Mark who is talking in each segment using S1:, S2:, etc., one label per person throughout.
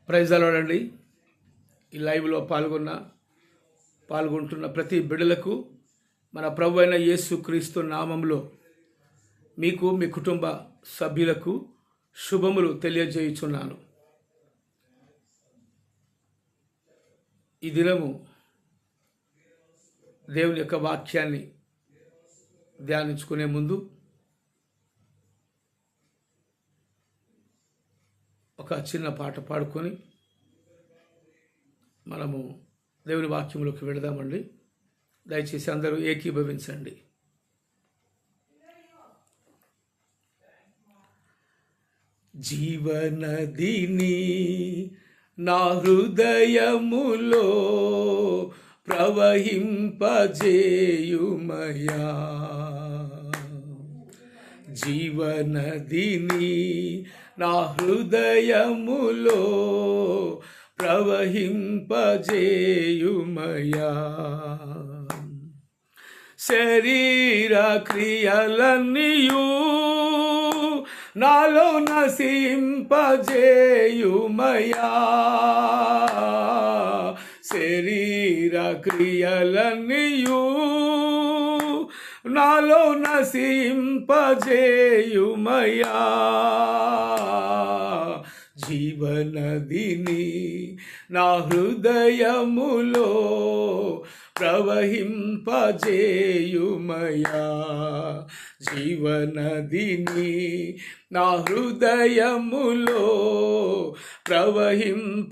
S1: Praise అలవాడండి. ఈ లైవ్లో పాల్గొంటున్న ప్రతి బిడ్డలకు మన ప్రభు అయిన యేసు క్రీస్తు నామంలో మీకు మీ కుటుంబ సభ్యులకు శుభములు తెలియజేయుచున్నాను. ఈ దినము దేవుని యొక్క వాక్యాన్ని ధ్యానించుకునే ముందు ఒక చిన్న పాట పాడుకొని మనము దేవుని వాక్యంలోకి వెళదామండి. దయచేసి అందరూ ఏకీభవించండి. జీవనదిని నా హృదయములో ప్రవహింపజేయుమయా, జీవనదిని నా హృదయములో ప్రవహింపజేయుమయా, శరీర క్రియలన్నీయు నాలో నశింపజేయుమయా, శరీర క్రియలన్నీయు నాలో నశింపజేయుమయా, జీవనదిని నా హృదయములో ప్రవహింపజేయుమయా, జీవనదిని నా హృదయములో ప్రవహింపజేయుమయా,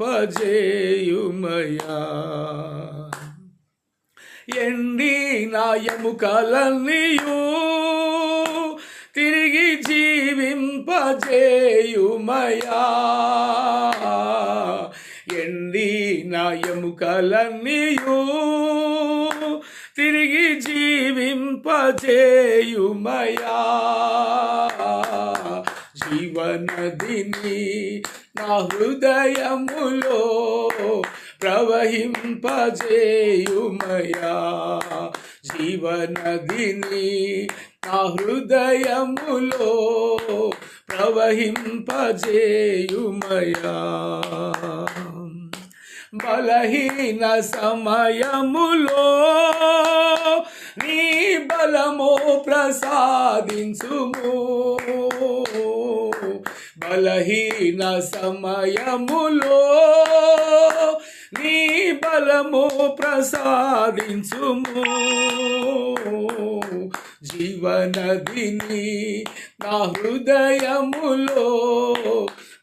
S1: ఎండిన ఎముకలన్నీయు తిరిగి జీవింపజేయుమయా, ఎండిన ఎముకలన్నీయు తిరిగి జీవింపజేయుమయా, జీవనదిని నా హృదయములో ప్రవహింపజేయుమయా, జీవనదిని నా హృదయములో ప్రవహింపజేయుమయా, బలహీన సమయములో నీ బలము ప్రసాదించుము, బలహీన సమయములో నీ బలము ప్రసాదించుము, జీవనదిని నా హృదయములో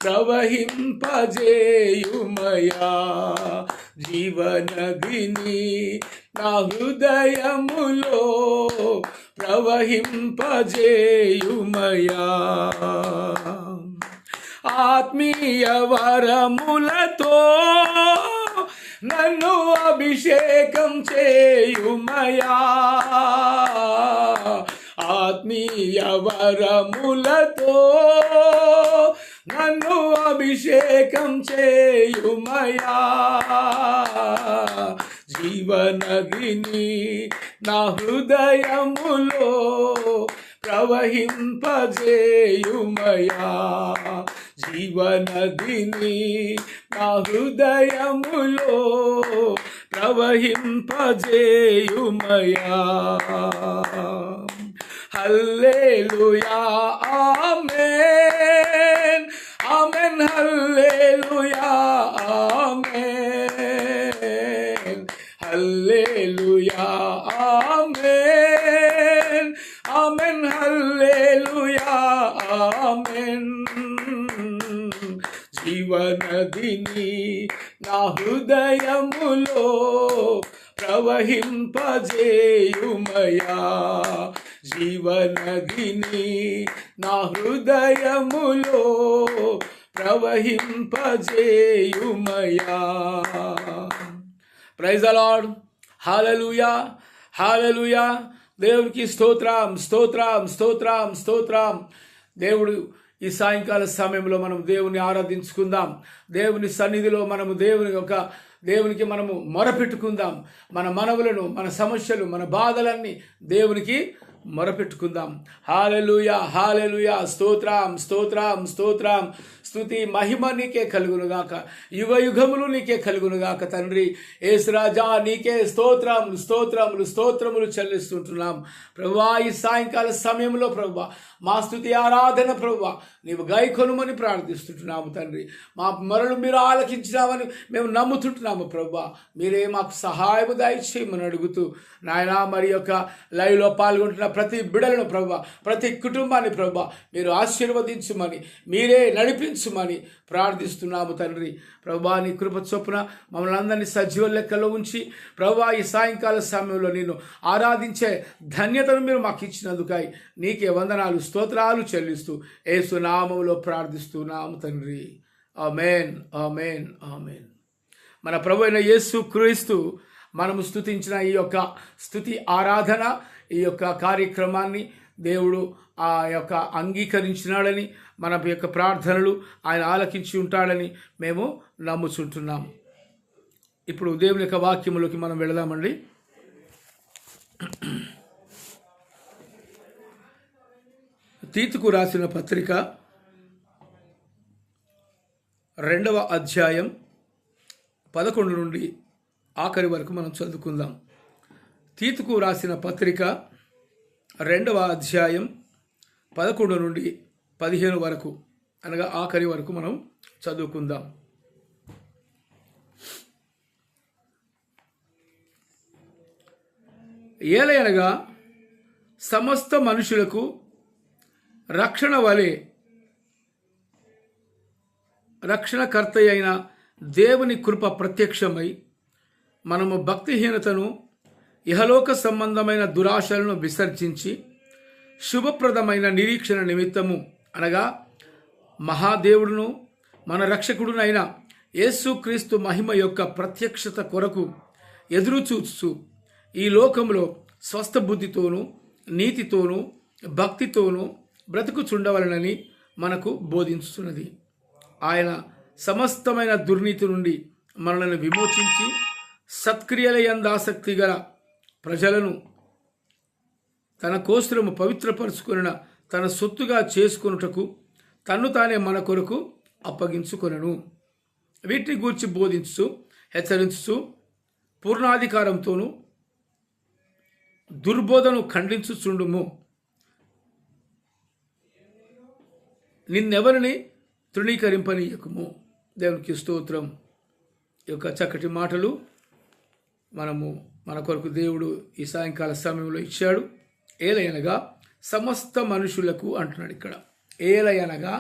S1: ప్రవహింపజేయుమయా, జీవనదిని నా హృదయములో ప్రవహింపజేయుమయా, ఆత్మీయ వరములతో నన్ను అభిషేకం చేయుమయా, ఆత్మీయ వరములతో నన్ను అభిషేకం చేయుమయా, జీవనదిని నా హృదయములో ప్రవహింపజేయుమయా, జీవనదిని నా హృదయములో ప్రవహింపజేయుమయా, హల్లెలూయా ఆమేన్, ఆమేన్ హల్లెలూయా ఆమేన్, హల్లెలూయా ఆమేన్, ఆమేన్ హల్లెలూయా ఆమేన్, జీవనదిని నా హృదయములో ప్రవహింపజేయుమయా, జీవనదిని నా హృదయములో ప్రవహింపజేయుమయా. Praise the lord. Hallelujah, hallelujah. దేవునికి స్తోత్రం, స్తోత్రం, స్తోత్రం, స్తోత్రం. దేవుడు ఈ సాయంకాల సమయంలో మనం దేవుని ఆరాధించుకుందాం. దేవుని సన్నిధిలో మనము దేవునికి మనము మొరపెట్టుకుందాం. మన మనవులను, మన సమస్యలు, మన బాధలన్నీ దేవునికి మొరపెట్టుకుందాం. హల్లెలూయా, హల్లెలూయా. స్తోత్రం, స్తోత్రం, స్తోత్రం, స్తుతి మహిమ నీకే కలుగునుగాక, యుగ యుగములు నీకే కలుగునుగాక తండ్రి. యేసురాజా నీకే స్తోత్రములు స్తోత్రములు స్తోత్రములు చెల్లిస్తుంటున్నాం ప్రభువా. ఈ సాయంకాల సమయంలో ప్రభువా మా స్తుతి ఆరాధన ప్రభువా నీవు గైకొనుమని ప్రార్థిస్తుంటున్నాము తండ్రి. మా మొరలు మీరు ఆలకించినామని మేము నమ్ముతుంటున్నాము ప్రభువా. మీరే మాకు సహాయము దయచేయమని అడుగుతూ నాయనా మరి యొక్క లైవ్లో పాల్గొంటున్న ప్రతి బిడలను ప్రభువా, ప్రతి కుటుంబాన్ని ప్రభువా మీరు ఆశీర్వదించుమని, మీరే నడిపించుమని ప్రార్థిస్తున్నాము తండ్రి. ప్రభువా నీ కృప చొప్పున మమ్మల్ని అందరినీ సజీవ లెక్కలో ఉంచి ప్రభువా ఈ సాయంకాల సమయంలో నిన్ను ఆరాధించే ధన్యతను మీరు మాకు ఇచ్చినందుకై నీకే వందనాలు స్తోత్రాలు చెల్లిస్తూ యేసు నామములో ప్రార్థిస్తున్నాము తండ్రి. ఆమేన్ ఆమేన్ ఆమేన్. మన ప్రభు అయిన యేసు క్రీస్తు మనము స్తుతించిన ఈ యొక్క స్తుతి ఆరాధన, ఈ యొక్క కార్యక్రమాన్ని దేవుడు ఆ యొక్క అంగీకరించినాడని, మన యొక్క ప్రార్థనలు ఆయన ఆలకించి ఉంటాడని మేము నమ్ముచుంటున్నాము. ఇప్పుడు దేవుని యొక్క వాక్యములోకి మనం వెళదామండి. తీతుకు రాసిన పత్రిక 2వ అధ్యాయం 11 నుండి ఆఖరి వరకు మనం చదువుకుందాం. తీతుకు రాసిన పత్రిక 2వ అధ్యాయం 11 నుండి 15 వరకు అనగా ఆఖరి వరకు మనం చదువుకుందాం. ఏలయనగా సమస్త మనుషులకు రక్షణ వలె రక్షణకర్త అయిన దేవుని కృప ప్రత్యక్షమై మనము భక్తిహీనతను ఇహలోక సంబంధమైన దురాశలను విసర్జించి శుభప్రదమైన నిరీక్షణ నిమిత్తము అనగా మహాదేవుడును మన రక్షకుడునైన యేసుక్రీస్తు మహిమ యొక్క ప్రత్యక్షత కొరకు ఎదురుచూస్తూ ఈ లోకంలో స్వస్థ బుద్ధితోనూ నీతితోనూ భక్తితోనూ బ్రతుకుచుండవలనని మనకు బోధించుతున్నది. ఆయన సమస్తమైన దుర్నీతి నుండి మనలను విమోచించి సత్క్రియల యందు ఆసక్తి గల ప్రజలను తన కోసరము పవిత్రపరుచుకొనిన తన సొత్తుగా చేసుకొనుటకు తన్ను తానే మన కొరకు అప్పగించుకొనెను. వీటిని గూర్చి బోధించు హెచ్చరించు పూర్ణాధికారంతోనూ దుర్బోధను ఖండించుచుండుము. నిన్నెవరిని తృణీకరింపనీయకుము. దేవునికి స్తోత్రం. ఈ యొక్క చక్కటి మాటలు మన కొరకు దేవుడు ఈ సాయంకాల సమయంలో ఇచ్చాడు. ఏలయనగా సమస్త మనుషులకు అంటున్నాడు ఇక్కడ. ఏలయనగా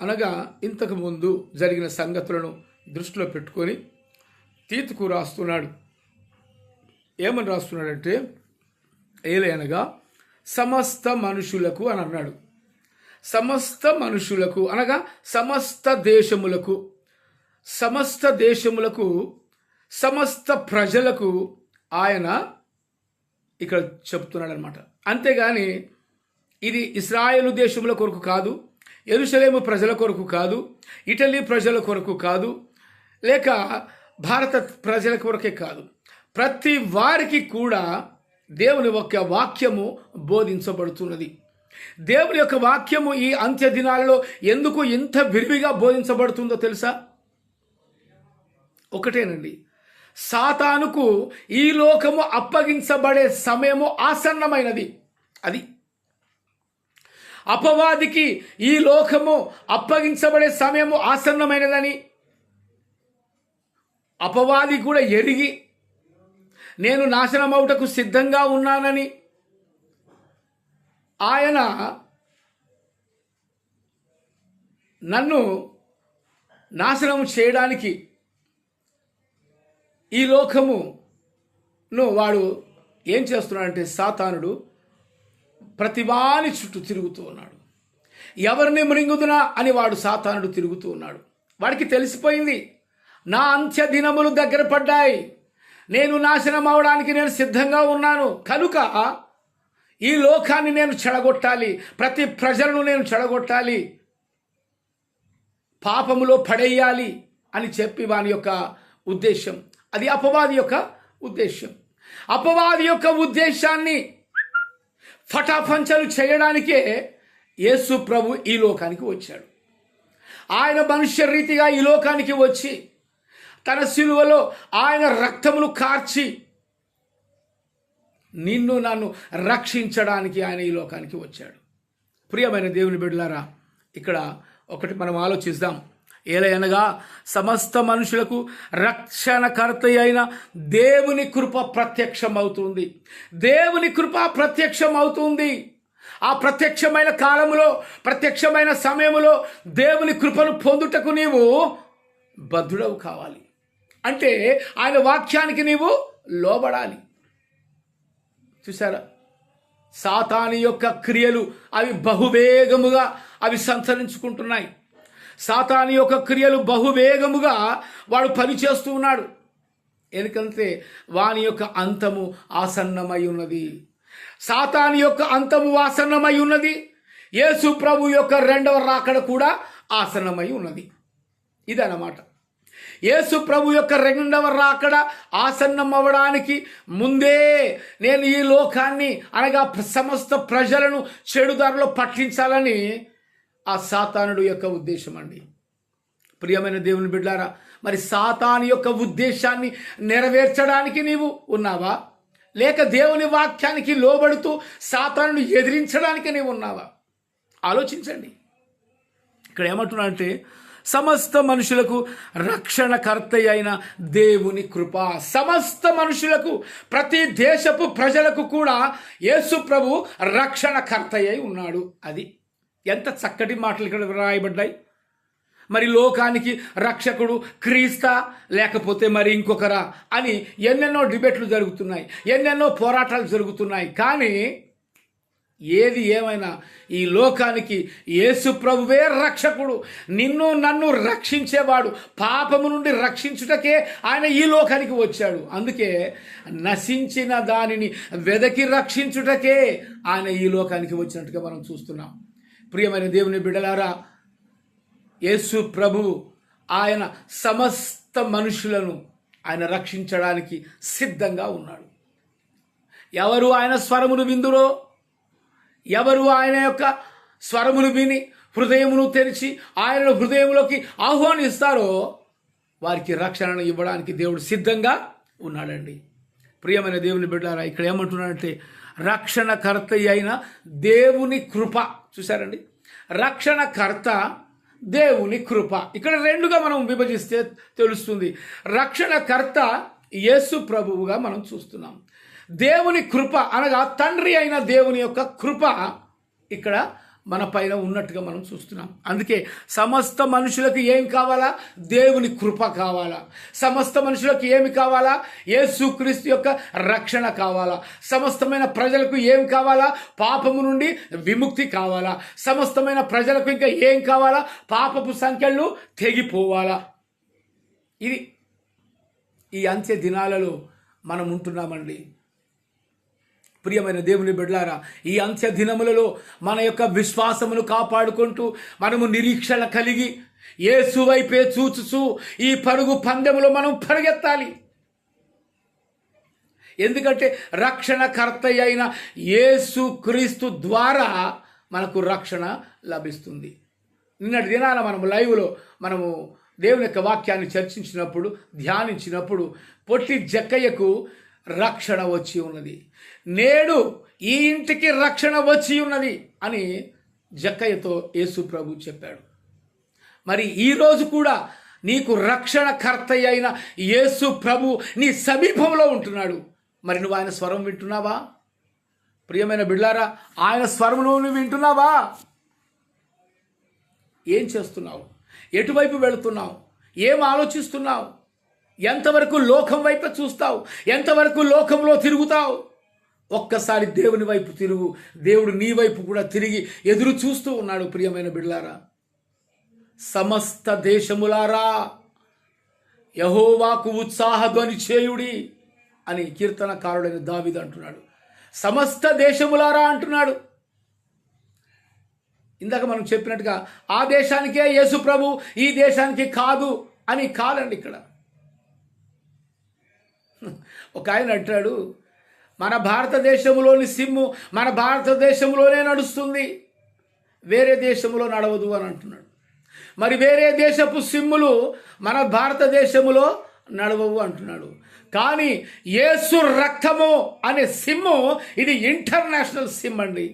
S1: అనగా ఇంతకు ముందు జరిగిన సంగతులను దృష్టిలో పెట్టుకొని తీతుకు రాస్తున్నాడు. ఏమని రాస్తున్నాడంటే ఏలయనగా సమస్త మనుషులకు అని అన్నాడు. సమస్త మనుషులకు అనగా సమస్త దేశములకు సమస్త ప్రజలకు ఆయన ఇక్కడ చెప్తున్నాడు అనమాట. అంతేగాని ఇది ఇశ్రాయేలు దేశముల కొరకు కాదు, యెరూషలేము ప్రజల కొరకు కాదు, ఇటలీ ప్రజల కొరకు కాదు, లేక భారత ప్రజల కొరకే కాదు, ప్రతి వారికి కూడా దేవుని యొక్క వాక్యము బోధించబడుతున్నది. దేవుని యొక్క వాక్యము ఈ అంత్య దినాల్లో ఎందుకు ఇంత విరివిగా బోధించబడుతుందో తెలుసా? ఒకటేనండి, సాతానుకు ఈ లోకము అప్పగించబడే సమయము ఆసన్నమైనది. అది అపవాదికి ఈ లోకము అప్పగించబడే సమయము ఆసన్నమైనదని అపవాది కూడా ఎరిగి నేను నాశనమవుటకు సిద్ధంగా ఉన్నానని ఆయన నన్ను నాశనం చేయడానికి ఈ లోకమును వాడు ఏం చేస్తున్నాడంటే సాతానుడు ప్రతివాని చుట్టూ తిరుగుతూ ఉన్నాడు. ఎవరిని మృంగుదునా అని వాడు సాతానుడు తిరుగుతూ ఉన్నాడు. వాడికి తెలిసిపోయింది, నా అంత్య దినములు దగ్గర పడ్డాయి, నేను నాశనం అవడానికి నేను సిద్ధంగా ఉన్నాను, కనుక ఈ లోకాన్ని నేను చెడగొట్టాలి, ప్రతి ప్రజలను నేను చెడగొట్టాలి, పాపములో పడేయాలి అని చెప్పి వాని యొక్క ఉద్దేశం. అది అపవాది యొక్క ఉద్దేశం. అపవాది యొక్క ఉద్దేశాన్ని ఫటాఫంచలు చేయడానికే యేసు ప్రభు ఈ లోకానికి వచ్చాడు. ఆయన మనుష్య రీతిగా ఈ లోకానికి వచ్చి తన శిలువలో ఆయన రక్తమును కార్చి నిన్ను నన్ను రక్షించడానికి ఆయన ఈ లోకానికి వచ్చాడు. ప్రియమైన దేవుని బిడ్డలారా, ఇక్కడ ఒకటి మనం ఆలోచిద్దాం. ఏలయనగా సమస్త మనుషులకు రక్షణకర్త అయిన దేవుని కృప ప్రత్యక్షమవుతుంది. దేవుని కృప ప్రత్యక్షమవుతుంది. ఆ ప్రత్యక్షమైన కాలములో, ప్రత్యక్షమైన సమయములో దేవుని కృపను పొందుటకు నీవు బద్ధుడవు కావాలి. అంటే ఆయన వాక్యానికి నీవు లోబడాలి. చూసారా, సాతాను యొక్క క్రియలు అవి బహువేగముగా అవి సంచరించుకుంటున్నాయి. సాతాను యొక్క క్రియలు బహువేగముగా వాడు పనిచేస్తూ ఉన్నాడు. ఎందుకంటే వాని యొక్క అంతము ఆసన్నమై ఉన్నది. సాతాను యొక్క అంతము ఆసన్నమై ఉన్నది. యేసు ప్రభు యొక్క రెండవ రాకడ కూడా ఆసన్నమై ఉన్నది. ఇదన్నమాట. యేసు ప్రభు యొక్క రెండవ రాకడ ఆసన్నమవ్వడానికి ముందే నేను ఈ లోకాన్ని అనగా సమస్త ప్రజలను చెడుదారిలో పట్టించాలని ఆ సాతానుడు యొక్క ఉద్దేశం అండి. ప్రియమైన దేవుని బిడ్డారా, మరి సాతాను యొక్క ఉద్దేశాన్ని నెరవేర్చడానికి నీవు ఉన్నావా, లేక దేవుని వాక్యానికి లోబడుతూ సాతానును ఎదిరించడానికి నీవు ఉన్నావా? ఆలోచించండి. ఇక్కడ ఏమంటున్నా అంటే సమస్త మనుషులకు రక్షణకర్త అయిన దేవుని కృప. సమస్త మనుషులకు, ప్రతి దేశపు ప్రజలకు కూడా యేసు ప్రభు రక్షణకర్త అయి ఉన్నాడు. అది ఎంత చక్కటి మాటలు ఇక్కడ రాయబడ్డాయి. మరి లోకానికి రక్షకుడు క్రీస్తా లేకపోతే మరి ఇంకొకరా అని ఎన్నెన్నో డిబేట్లు జరుగుతున్నాయి, ఎన్నెన్నో పోరాటాలు జరుగుతున్నాయి. కానీ ఏది ఏమైనా ఈ లోకానికి యేసు ప్రభువే రక్షకుడు. నిన్ను నన్ను రక్షించేవాడు. పాపము నుండి రక్షించుటకే ఆయన ఈ లోకానికి వచ్చాడు. అందుకే నశించిన దానిని వెదకి రక్షించుటకే ఆయన ఈ లోకానికి వచ్చినట్టుగా మనం చూస్తున్నాం. ప్రియమైన దేవుని బిడ్డలారా, యేసు ప్రభు ఆయన సమస్త మనుషులను ఆయన రక్షించడానికి సిద్ధంగా ఉన్నాడు. ఎవరు ఆయన స్వరమును విందురో, ఎవరు ఆయన యొక్క స్వరమును విని హృదయమును తెరిచి ఆయనను హృదయంలోకి ఆహ్వానిస్తారో వారికి రక్షణను ఇవ్వడానికి దేవుడు సిద్ధంగా ఉన్నాడండి. ప్రియమైన దేవుని బిడ్డలారా, ఇక్కడ ఏమంటున్నాడంటే రక్షణకర్త అయిన దేవుని కృప. చూసారండి, రక్షణకర్త దేవుని కృప. ఇక్కడ రెండుగా మనం విభజిస్తే తెలుస్తుంది. రక్షణకర్త యేసు ప్రభువుగా మనం చూస్తున్నాం. దేవుని కృప అనగా తండ్రి అయిన దేవుని యొక్క కృప ఇక్కడ మన పైన ఉన్నట్టుగా మనం చూస్తున్నాం. అందుకే సమస్త మనుషులకు ఏం కావాలా? దేవుని కృప కావాలా. సమస్త మనుషులకు ఏమి కావాలా? యేసుక్రీస్తు యొక్క రక్షణ కావాలా. సమస్తమైన ప్రజలకు ఏం కావాలా? పాపము నుండి విముక్తి కావాలా. సమస్తమైన ప్రజలకు ఇంకా ఏం కావాలా? పాపపు సంఖ్యలు తెగిపోవాలా. ఇది ఈ అంత్య దినాలలో మనం ఉంటున్నామండి. ప్రియమైన దేవుని బిడ్డలారా, ఈ అంత్య దినములలో మన యొక్క విశ్వాసమును కాపాడుకుంటూ మనము నిరీక్షణ కలిగి యేసు వైపే చూచుచూ ఈ పరుగు పందెములో మనం పరిగెత్తాలి. ఎందుకంటే రక్షణకర్త అయిన యేసు క్రీస్తు ద్వారా మనకు రక్షణ లభిస్తుంది. నిన్నటి దినాన మనము లైవ్లో మనము దేవుని యొక్క వాక్యాన్ని చర్చించినప్పుడు, ధ్యానించినప్పుడు పొట్టి జక్కయ్యకు రక్షణ వచ్చి ఉన్నది. నేడు ఈ ఇంటికి రక్షణ వచ్చి ఉన్నది అని జక్కయ్యతో యేసు ప్రభు చెప్పాడు. మరి ఈరోజు కూడా నీకు రక్షణకర్త అయిన యేసు ప్రభు నీ సమీపంలో ఉంటున్నాడు. మరి నువ్వు ఆయన స్వరం వింటున్నావా? ప్రియమైన బిడ్డలారా, ఆయన స్వరం నువ్వు వింటున్నావా? ఏం చేస్తున్నావు? ఎటువైపు వెళుతున్నావు? ఏం ఆలోచిస్తున్నావు? ఎంతవరకు లోకం వైపు చూస్తావు? ఎంతవరకు లోకంలో తిరుగుతావు? ఒక్కసారి దేవుని వైపు తిరుగు. దేవుడు నీ వైపు కూడా తిరిగి ఎదురు చూస్తూ ఉన్నాడు. ప్రియమైన బిడ్డలారా, సమస్త దేశములారా యెహోవాకు ఉత్సాహధ్వని చేయుడి అని కీర్తనకారుడైన దావీదు అంటున్నాడు. సమస్త దేశములారా అంటున్నాడు. ఇందాక మనం చెప్పినట్టుగా ఆ దేశానికే యేసు ప్రభు, ఈ దేశానికి కాదు అని కాదండి. ఇక్కడ ఒక ఆయన అంటాడు, మన భారతదేశంలోని సిమ్ము మన భారతదేశంలోనే నడుస్తుంది, వేరే దేశంలో నడవదు అని అంటున్నాడు. మరి వేరే దేశపు సిమ్ములు మన భారతదేశంలో నడవవు అంటున్నాడు. కానీ యేసు రక్తము అనే సిమ్ము ఇది ఇంటర్నేషనల్ సిమ్ అండి.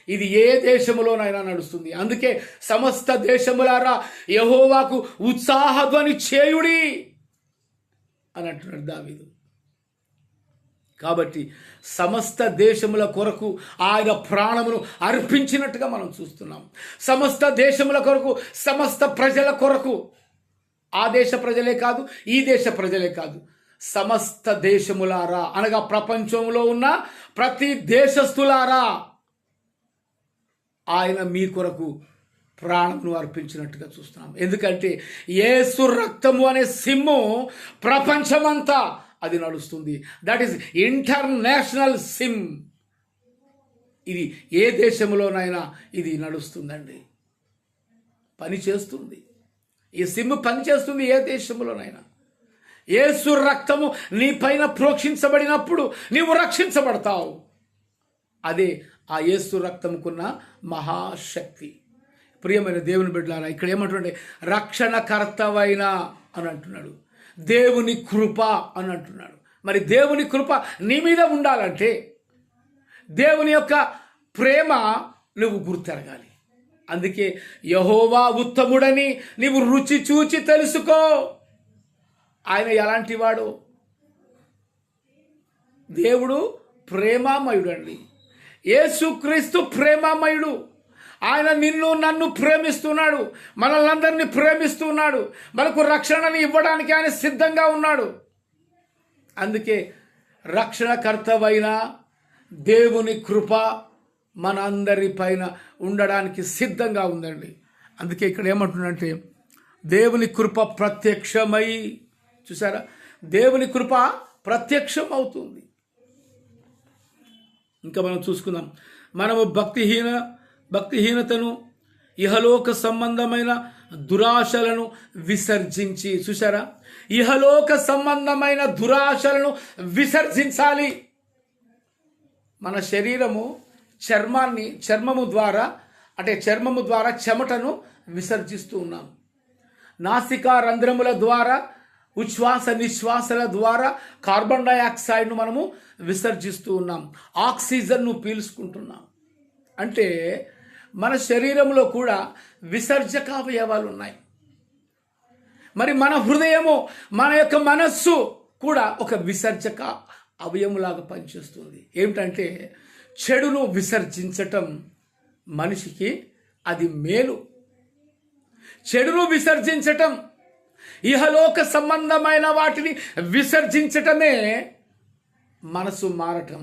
S1: ఇది ఏ దేశంలోనైనా నడుస్తుంది. అందుకే సమస్త దేశములారా యెహోవాకు ఉత్సాహధ్వని చేయుడి అని అంటున్నాడు దావీదు. కాబట్టి సమస్త దేశముల కొరకు ఆయన ప్రాణమును అర్పించినట్టుగా మనం చూస్తున్నాం. సమస్త దేశముల కొరకు, సమస్త ప్రజల కొరకు, ఆ దేశ ప్రజలే కాదు, ఈ దేశ ప్రజలే కాదు, సమస్త దేశములారా అనగా ప్రపంచంలో ఉన్న ప్రతి దేశస్థులారా ఆయన మీ కొరకు ప్రాణమును అర్పించినట్టుగా చూస్తున్నాం. ఎందుకంటే యేసు రక్తము అనే సిమ్ము ప్రపంచమంతా అది నడుస్తుంది. That is international SIM. ఇది ఏ దేశంలోనైనా ఇది నడుస్తుందండి, పని చేస్తుంది. ఈ సిమ్ పని చేస్తుంది ఏ దేశంలోనైనా. యేసు రక్తము నీ పైన ప్రోక్షించబడినప్పుడు నీవు రక్షించబడతావు. అదే ఆ యేసు రక్తముకున్న మహాశక్తి. ప్రియమైన దేవుని బిడ్డలారా, ఇక్కడ ఏమంటుండే రక్షణకర్తవైన అని అంటున్నాడు, దేవుని కృప అని అంటున్నాడు. మరి దేవుని కృప నీ మీద ఉండాలంటే దేవుని యొక్క ప్రేమ నువ్వు గుర్తెరగాలి. అందుకే యెహోవా ఉత్తముడని నీవు రుచి చూచి తెలుసుకో. ఆయన ఎలాంటి వాడు? దేవుడు ప్రేమామయుడు అండి. యేసుక్రీస్తు ప్రేమామయుడు. ఆయన నిన్ను నన్ను ప్రేమిస్తున్నాడు, మనల్ని అందరినీ ప్రేమిస్తున్నాడు, మనకు రక్షణని ఇవ్వడానికి ఆయన సిద్ధంగా ఉన్నాడు. అందుకే రక్షణకర్తవైన దేవుని కృప మన అందరి పైన ఉండడానికి సిద్ధంగా ఉందండి. అందుకే ఇక్కడ ఏమంటుందంటే దేవుని కృప ప్రత్యక్షమై, చూసారా, దేవుని కృప ప్రత్యక్షం అవుతుంది. ఇంకా మనం చూసుకుందాం. మనము భక్తిహీనతను, ఇహలోక సంబంధమైన దురాశలను విసర్జించి, చూసారా, ఇహలోక సంబంధమైన దురాశలను విసర్జించాలి. మన శరీరము చర్మము ద్వారా చెమటను విసర్జిస్తూ ఉన్నాం. నాసికా రంధ్రముల ద్వారా, ఉచ్ఛ్వాస నిశ్వాసల ద్వారా కార్బన్ డైఆక్సైడ్ను మనము విసర్జిస్తూ ఉన్నాం. ఆక్సిజన్ను పీల్చుకుంటున్నాం. అంటే మన శరీరంలో కూడా విసర్జక అవయవాలు ఉన్నాయి. మరి మన హృదయము, మన యొక్క మనస్సు కూడా ఒక విసర్జక అవయములాగా పనిచేస్తుంది. ఏమిటంటే చెడును విసర్జించటం మనిషికి అది మేలు. చెడును విసర్జించటం, ఇహలోక సంబంధమైన వాటిని విసర్జించటమే మనసు మారటం.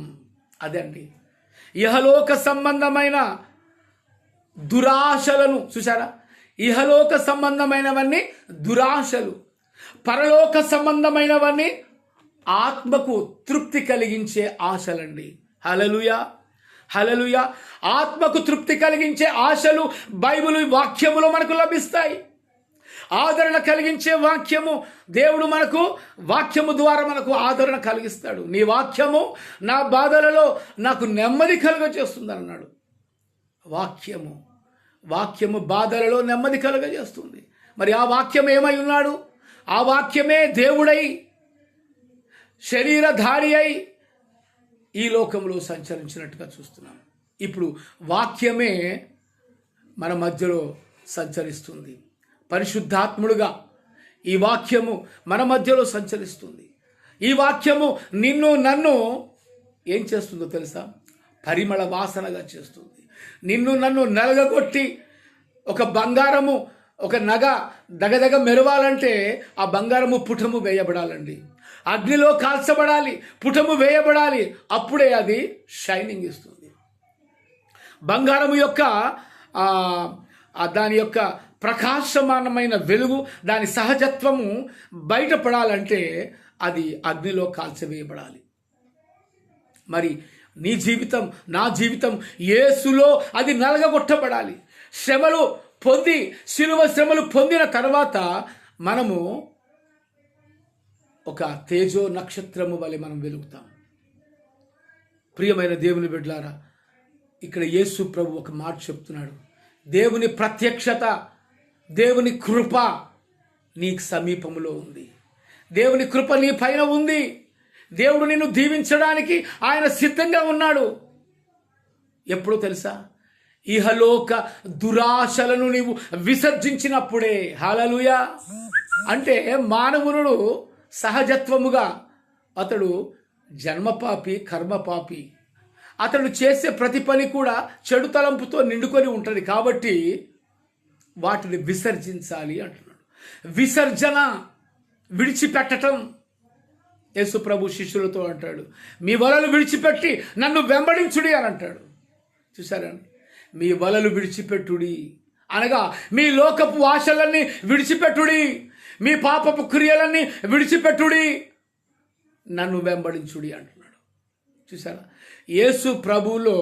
S1: అదండి ఇహలోక సంబంధమైన దురాశలను, చూసారా, ఇహలోక సంబంధమైనవన్నీ దురాశలు, పరలోక సంబంధమైనవన్నీ ఆత్మకు తృప్తి కలిగించే ఆశలండి. హల్లెలూయా, హల్లెలూయా. ఆత్మకు తృప్తి కలిగించే ఆశలు బైబిల్ వాక్యములో మనకు లభిస్తాయి. ఆదరణ కలిగించే వాక్యము, దేవుడు మనకు వాక్యము ద్వారా మనకు ఆదరణ కలిగిస్తాడు. నీ వాక్యము నా బాధలలో నాకు నెమ్మది కలుగజేస్తుంది అన్నాడు. వాక్యము బాధలలో నెమ్మది కలుగజేస్తుంది. మరి ఆ వాక్యం ఏమై ఉన్నాడు? ఆ వాక్యమే దేవుడై, శరీరధారి అయి ఈ లోకంలో సంచరించినట్టుగా చూస్తున్నాం. ఇప్పుడు వాక్యమే మన మధ్యలో సంచరిస్తుంది. పరిశుద్ధాత్ముడుగా ఈ వాక్యము మన మధ్యలో సంచరిస్తుంది. ఈ వాక్యము నిన్ను నన్ను ఏం చేస్తుందో తెలుసా? పరిమళ వాసనగా చేస్తుంది. నిన్ను నన్ను నలగగొట్టి ఒక బంగారము, ఒక నగ దగదగ మెరవాలంటే ఆ బంగారము పుటము వేయబడాలండి, అగ్నిలో కాల్చబడాలి, పుటము వేయబడాలి. అప్పుడే అది షైనింగ్ ఇస్తుంది. బంగారము యొక్క దాని యొక్క ప్రకాశమానమైన వెలుగు, దాని సహజత్వము బయటపడాలంటే అది అగ్నిలో కాల్చివేయబడాలి. మరి నీ జీవితం, నా జీవితం యేసులో అది నలగగొట్టబడాలి. శ్రమలు పొంది, శిలువ శ్రమలు పొందిన తర్వాత మనము ఒక తేజో నక్షత్రము వలె మనం వెలుగుతాం. ప్రియమైన దేవుని బిడ్డలారా, ఇక్కడ యేసు ప్రభు ఒక మాట చెప్తున్నాడు. దేవుని ప్రత్యక్షత, దేవుని కృప నీకు సమీపంలో ఉంది. దేవుని కృప నీ పైన ఉంది. దేవుడు నిన్ను దీవించడానికి ఆయన సిద్ధంగా ఉన్నాడు. ఎప్పుడు తెలుసా? ఇహలోక దురాశలను నీవు విసర్జించినప్పుడే. హల్లెలూయా. అంటే మానవుడు సహజత్వముగా అతడు జన్మపాపి, కర్మపాపి. అతడు చేసే ప్రతి పని కూడా చెడు తలంపుతో నిండుకొని ఉంటుంది. కాబట్టి వాటిని విసర్జించాలి అంటున్నాడు. విసర్జన, విడిచిపెట్టటం. యేసు ప్రభు శిష్యులతో అంటాడు, మీ వలలు విడిచిపెట్టి నన్ను వెంబడించుడి అని అంటాడు. చూసారండి, మీ వలలు విడిచిపెట్టుడి అనగా మీ లోకపు ఆశలన్నీ విడిచిపెట్టుడి, మీ పాపపు క్రియలన్నీ విడిచిపెట్టుడి, నన్ను వెంబడించుడి అంటున్నాడు. చూసారా? యేసు ప్రభువులో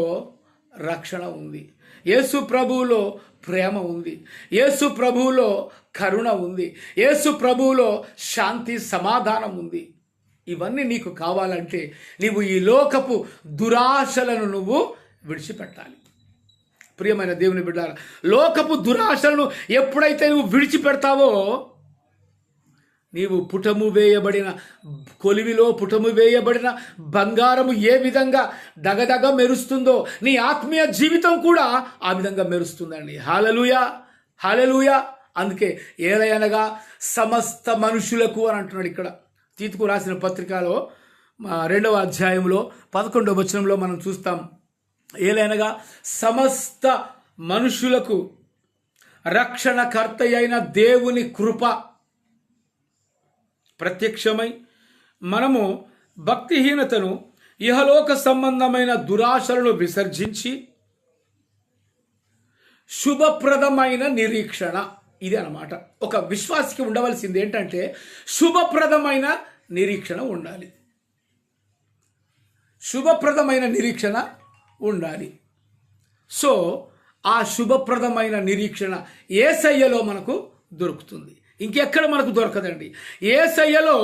S1: రక్షణ ఉంది, యేసు ప్రభువులో ప్రేమ ఉంది, యేసు ప్రభువులో కరుణ ఉంది, యేసు ప్రభువులో శాంతి సమాధానం ఉంది. ఇవన్నీ నీకు కావాలంటే నీవు ఈ లోకపు దురాశలను నువ్వు విడిచిపెట్టాలి. ప్రియమైన దేవుని బిడ్డలారా, లోకపు దురాశలను ఎప్పుడైతే నువ్వు విడిచిపెడతావో, నీవు కొలివిలో పుటము వేయబడిన బంగారము ఏ విధంగా దగదగ మెరుస్తుందో నీ ఆత్మీయ జీవితం కూడా ఆ విధంగా మెరుస్తుందండి. హల్లెలూయా, హల్లెలూయా. అందుకే ఏలయనగా సమస్త మనుషులకు అని అంటున్నాడు. ఇక్కడ తీతుకు రాసిన పత్రికలో 2వ అధ్యాయంలో 11వ వచనంలో మనం చూస్తాం. ఏలయనగా సమస్త మనుషులకు రక్షణకర్త అయిన దేవుని కృప ప్రత్యక్షమై మనము భక్తిహీనతను, ఇహలోక సంబంధమైన దురాశలను విసర్జించి శుభప్రదమైన నిరీక్షణ, ఇది అన్నమాట. ఒక విశ్వాసికి ఉండవలసింది ఏంటంటే శుభప్రదమైన నిరీక్షణ ఉండాలి. శుభప్రదమైన నిరీక్షణ ఉండాలి. సో ఆ శుభప్రదమైన నిరీక్షణ యేసయ్యలో మనకు దొరుకుతుంది, ఇంకెక్కడ మనకు దొరకదండి. యేసయ్యలో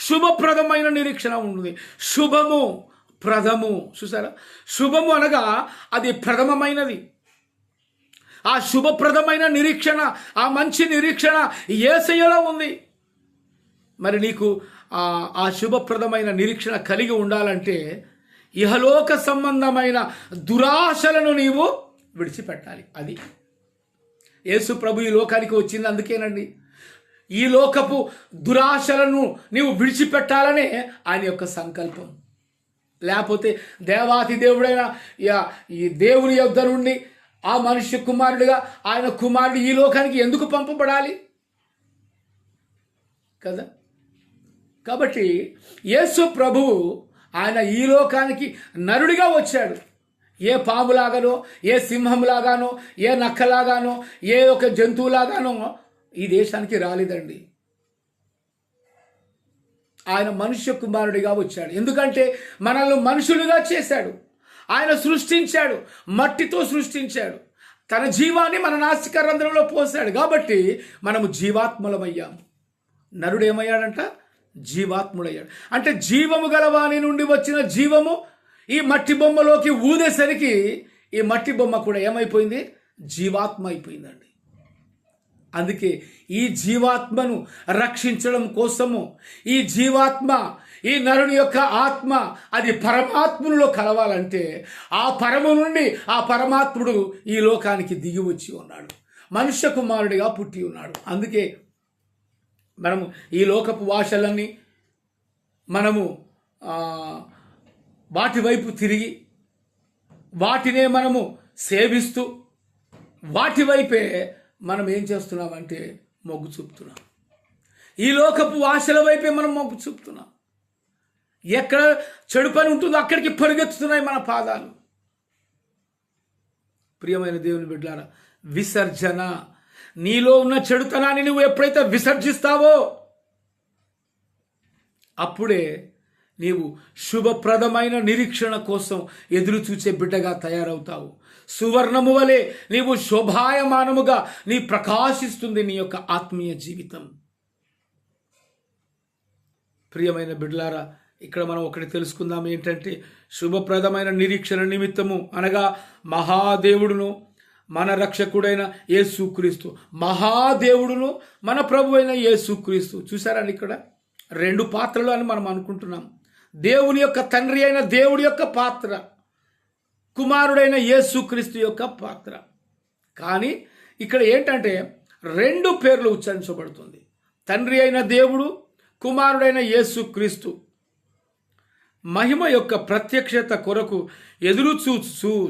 S1: శుభప్రదమైన నిరీక్షణ ఉంటుంది. శుభము, ప్రథము. చూసారా? శుభము అనగా అది ప్రథమమైనది. ఆ శుభప్రదమైన నిరీక్షణ, ఆ మంచి నిరీక్షణ యేసయ్యలో ఉంది. మరి నీకు ఆ శుభప్రదమైన నిరీక్షణ కలిగి ఉండాలంటే ఇహలోక సంబంధమైన దురాశలను నీవు విడిచిపెట్టాలి. అది యేసు ప్రభు ఈ లోకానికి వచ్చింది అందుకేనండి. ఈ లోకపు దురాశలను నీవు విడిచిపెట్టాలనే ఆయన యొక్క సంకల్పం. లేకపోతే దేవాతి దేవుడైన ఈ దేవుని యొద్ద నుండి ఆ మనుష్య కుమారుడిగా ఆయన కుమారుడు ఈ లోకానికి ఎందుకు పంపబడాలి కదా? కాబట్టి యేసు ప్రభువు ఆయన ఈ లోకానికి నరుడిగా వచ్చాడు. ఏ పాములాగానో, ఏ సింహంలాగానో, ఏ నక్కలాగానో, ఏ ఒక జంతువులాగానో ఈ దేశానికి రాలేదండి. ఆయన మనుష్య కుమారుడిగా వచ్చాడు. ఎందుకంటే మనల్ని మనుషులుగా చేశాడు. ఆయన సృష్టించాడు, మట్టితో సృష్టించాడు. తన జీవాన్ని మన నాసిక రంధ్రంలో పోసాడు. కాబట్టి మనము జీవాత్మలమయ్యాము. నరుడు ఏమయ్యాడంట? జీవాత్ముడయ్యాడు. అంటే జీవము గలవాని నుండి వచ్చిన జీవము ఈ మట్టి బొమ్మలోకి ఊదేసరికి ఈ మట్టి బొమ్మ కూడా ఏమైపోయింది? జీవాత్మ అయిపోయిందండి. అందుకే ఈ జీవాత్మను రక్షించడం కోసము ఈ జీవాత్మ, ఈ నరుని యొక్క ఆత్మ అది పరమాత్మునిలో కలవాలంటే ఆ పరము నుండి ఆ పరమాత్ముడు ఈ లోకానికి దిగి వచ్చి ఉన్నాడు, మనుష్య కుమారుడిగా పుట్టి ఉన్నాడు. అందుకే మనము ఈ లోకపు వాసలన్నీ మనము వాటి వైపు తిరిగి వాటినే మనము సేవిస్తూ వాటి వైపే మనం ఏం చేస్తున్నామంటే మొగ్గు చూపుతున్నాం. ఈ లోకపు ఆశల వైపే మనం మొగ్గు చూపుతున్నాం. ఎక్కడ చెడు పని ఉంటుందో అక్కడికి పరిగెత్తుతున్నాయి మన పాదాలు. ప్రియమైన దేవుని బిడ్డలారా, విసర్జన. నీలో ఉన్న చెడుతనాన్ని నువ్వు ఎప్పుడైతే విసర్జిస్తావో అప్పుడే నీవు శుభప్రదమైన నిరీక్షణ కోసం ఎదురు చూచే బిడ్డగా తయారవుతావు. సువర్ణము వలె నీవు శోభాయమానముగా నీ ప్రకాశిస్తుంది నీ యొక్క ఆత్మీయ జీవితం. ప్రియమైన బిడ్డలారా, ఇక్కడ మనం ఒకటి తెలుసుకుందాం. ఏంటంటే శుభప్రదమైన నిరీక్షణ నిమిత్తము అనగా మహాదేవుడును మన రక్షకుడైన యేసుక్రీస్తు, మహాదేవుడును మన ప్రభు అయిన యేసుక్రీస్తు. చూసారండి, ఇక్కడ 2 పాత్రలు అని మనం అనుకుంటున్నాం. దేవుని యొక్క తండ్రి అయిన దేవుడి యొక్క పాత్ర, కుమారుడైన యేసుక్రీస్తు యొక్క పాత్ర. కానీ ఇక్కడ ఏంటంటే 2 పేర్లు ఉచ్చరించబడుతుంది. తండ్రి అయిన దేవుడు, కుమారుడైన యేసుక్రీస్తు మహిమ యొక్క ప్రత్యక్షత కొరకు ఎదురు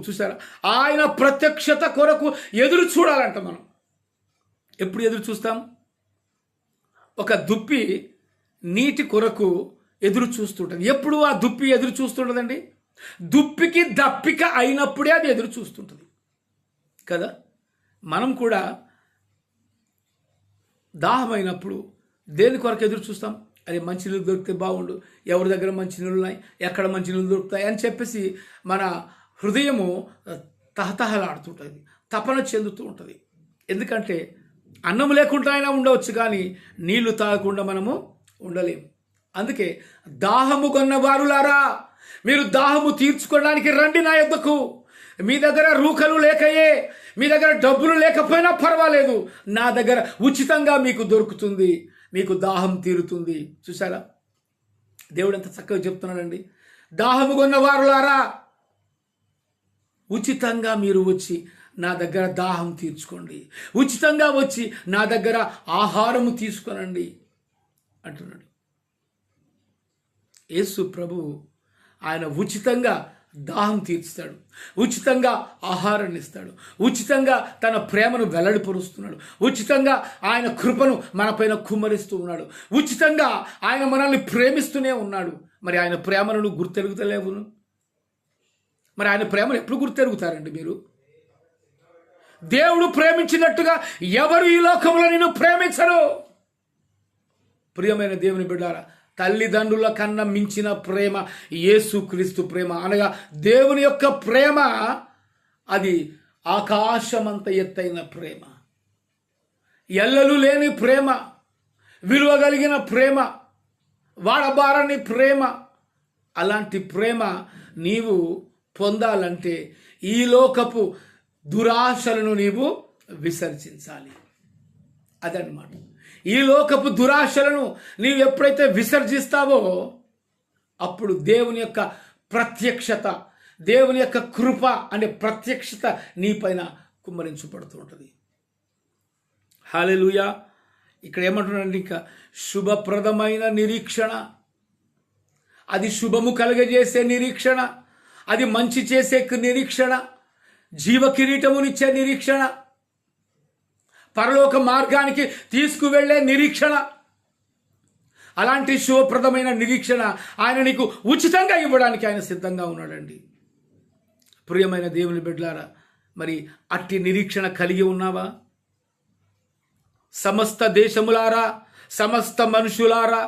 S1: చూసారా? ఆయన ప్రత్యక్షత కొరకు ఎదురు చూడాలంట. మనం ఎప్పుడు ఎదురు చూస్తాం? ఒక దుప్పి నీటి కొరకు ఎదురు చూస్తుంటుంది. ఎప్పుడు ఆ దుప్పి ఎదురు చూస్తుంటుందండి? దుప్పికి దప్పిక అయినప్పుడే అది ఎదురు చూస్తుంటుంది కదా. మనం కూడా దాహమైనప్పుడు దేని కొరకు ఎదురు చూస్తాం? అది మంచినీళ్ళు దొరికితే బాగుండు, ఎవరి దగ్గర మంచినీళ్ళు ఉన్నాయి, ఎక్కడ మంచినీళ్ళు దొరుకుతాయి అని చెప్పేసి మన హృదయము తహతహలాడుతుంటుంది, తపన చెందుతూ ఉంటుంది. ఎందుకంటే అన్నం లేకుండా అయినా ఉండవచ్చు, కానీ నీళ్లు తాగకుండా మనము ఉండలేము. అందుకే దాహము కొన్న వారులారా, మీరు దాహము తీర్చుకోవడానికి రండి నా యొద్దకు. మీ దగ్గర రూకలు లేకయే, మీ దగ్గర డబ్బులు లేకపోయినా పర్వాలేదు, నా దగ్గర ఉచితంగా మీకు దొరుకుతుంది, మీకు దాహం తీరుతుంది. చూసారా, దేవుడు ఎంత చక్కగా చెప్తున్నాడండి. దాహము కొన్న వారులారా, ఉచితంగా మీరు వచ్చి నా దగ్గర దాహం తీర్చుకోండి, ఉచితంగా వచ్చి నా దగ్గర ఆహారము తీసుకొనండి అంటున్నాడు యేసు ప్రభు. ఆయన ఉచితంగా దాహం తీర్చుతాడు, ఉచితంగా ఆహారాన్ని ఇస్తాడు, ఉచితంగా తన ప్రేమను వెల్లడిపరుస్తున్నాడు, ఉచితంగా ఆయన కృపను మనపైన కుమ్మరిస్తూ ఉన్నాడు, ఉచితంగా ఆయన మనల్ని ప్రేమిస్తూనే ఉన్నాడు. మరి ఆయన ప్రేమను గుర్తెరుగుతలేవు. మరి ఆయన ప్రేమను ఎప్పుడు గుర్తెరుగుతారండి మీరు? దేవుడు ప్రేమించినట్టుగా ఎవరు ఈ లోకంలో నిన్ను ప్రేమించరు. ప్రియమైన దేవుని బిడ్డారా, తల్లిదండ్రుల కన్నా మించిన ప్రేమ యేసుక్రీస్తు ప్రేమ, అనగా దేవుని యొక్క ప్రేమ. అది ఆకాశమంత ఎత్తైన ప్రేమ, ఎల్లలు లేని ప్రేమ, విలువ కలిగిన ప్రేమ, వాడబారని ప్రేమ. అలాంటి ప్రేమ నీవు పొందాలంటే ఈ లోకపు దురాశలను నీవు విసర్జించాలి. అదన్నమాట. ఈ లోకపు దురాశలను నీవు ఎప్పుడైతే విసర్జిస్తావో అప్పుడు దేవుని యొక్క ప్రత్యక్షత, దేవుని యొక్క కృప అనే ప్రత్యక్షత నీపైన కుమ్మరించబడుతూ ఉంటుంది. హల్లెలూయా. ఇక్కడ ఏమంటున్నాడు? ఇంకా శుభప్రదమైన నిరీక్షణ, అది శుభము కలుగజేసే నిరీక్షణ, అది మంచి చేసే నిరీక్షణ, జీవ కిరీటమునిచ్చే నిరీక్షణ, పరలోక మార్గానికి తీసుకువెళ్ళే నిరీక్షణ. అలాంటి శుభప్రదమైన నిరీక్షణ ఆయన నీకు ఉచితంగా ఇవ్వడానికి ఆయన సిద్ధంగా ఉన్నాడండి. ప్రియమైన దేవుని బిడ్డలారా, మరి అట్టి నిరీక్షణ కలిగి ఉన్నావా? సమస్త దేశములారా, సమస్త మనుషులారా,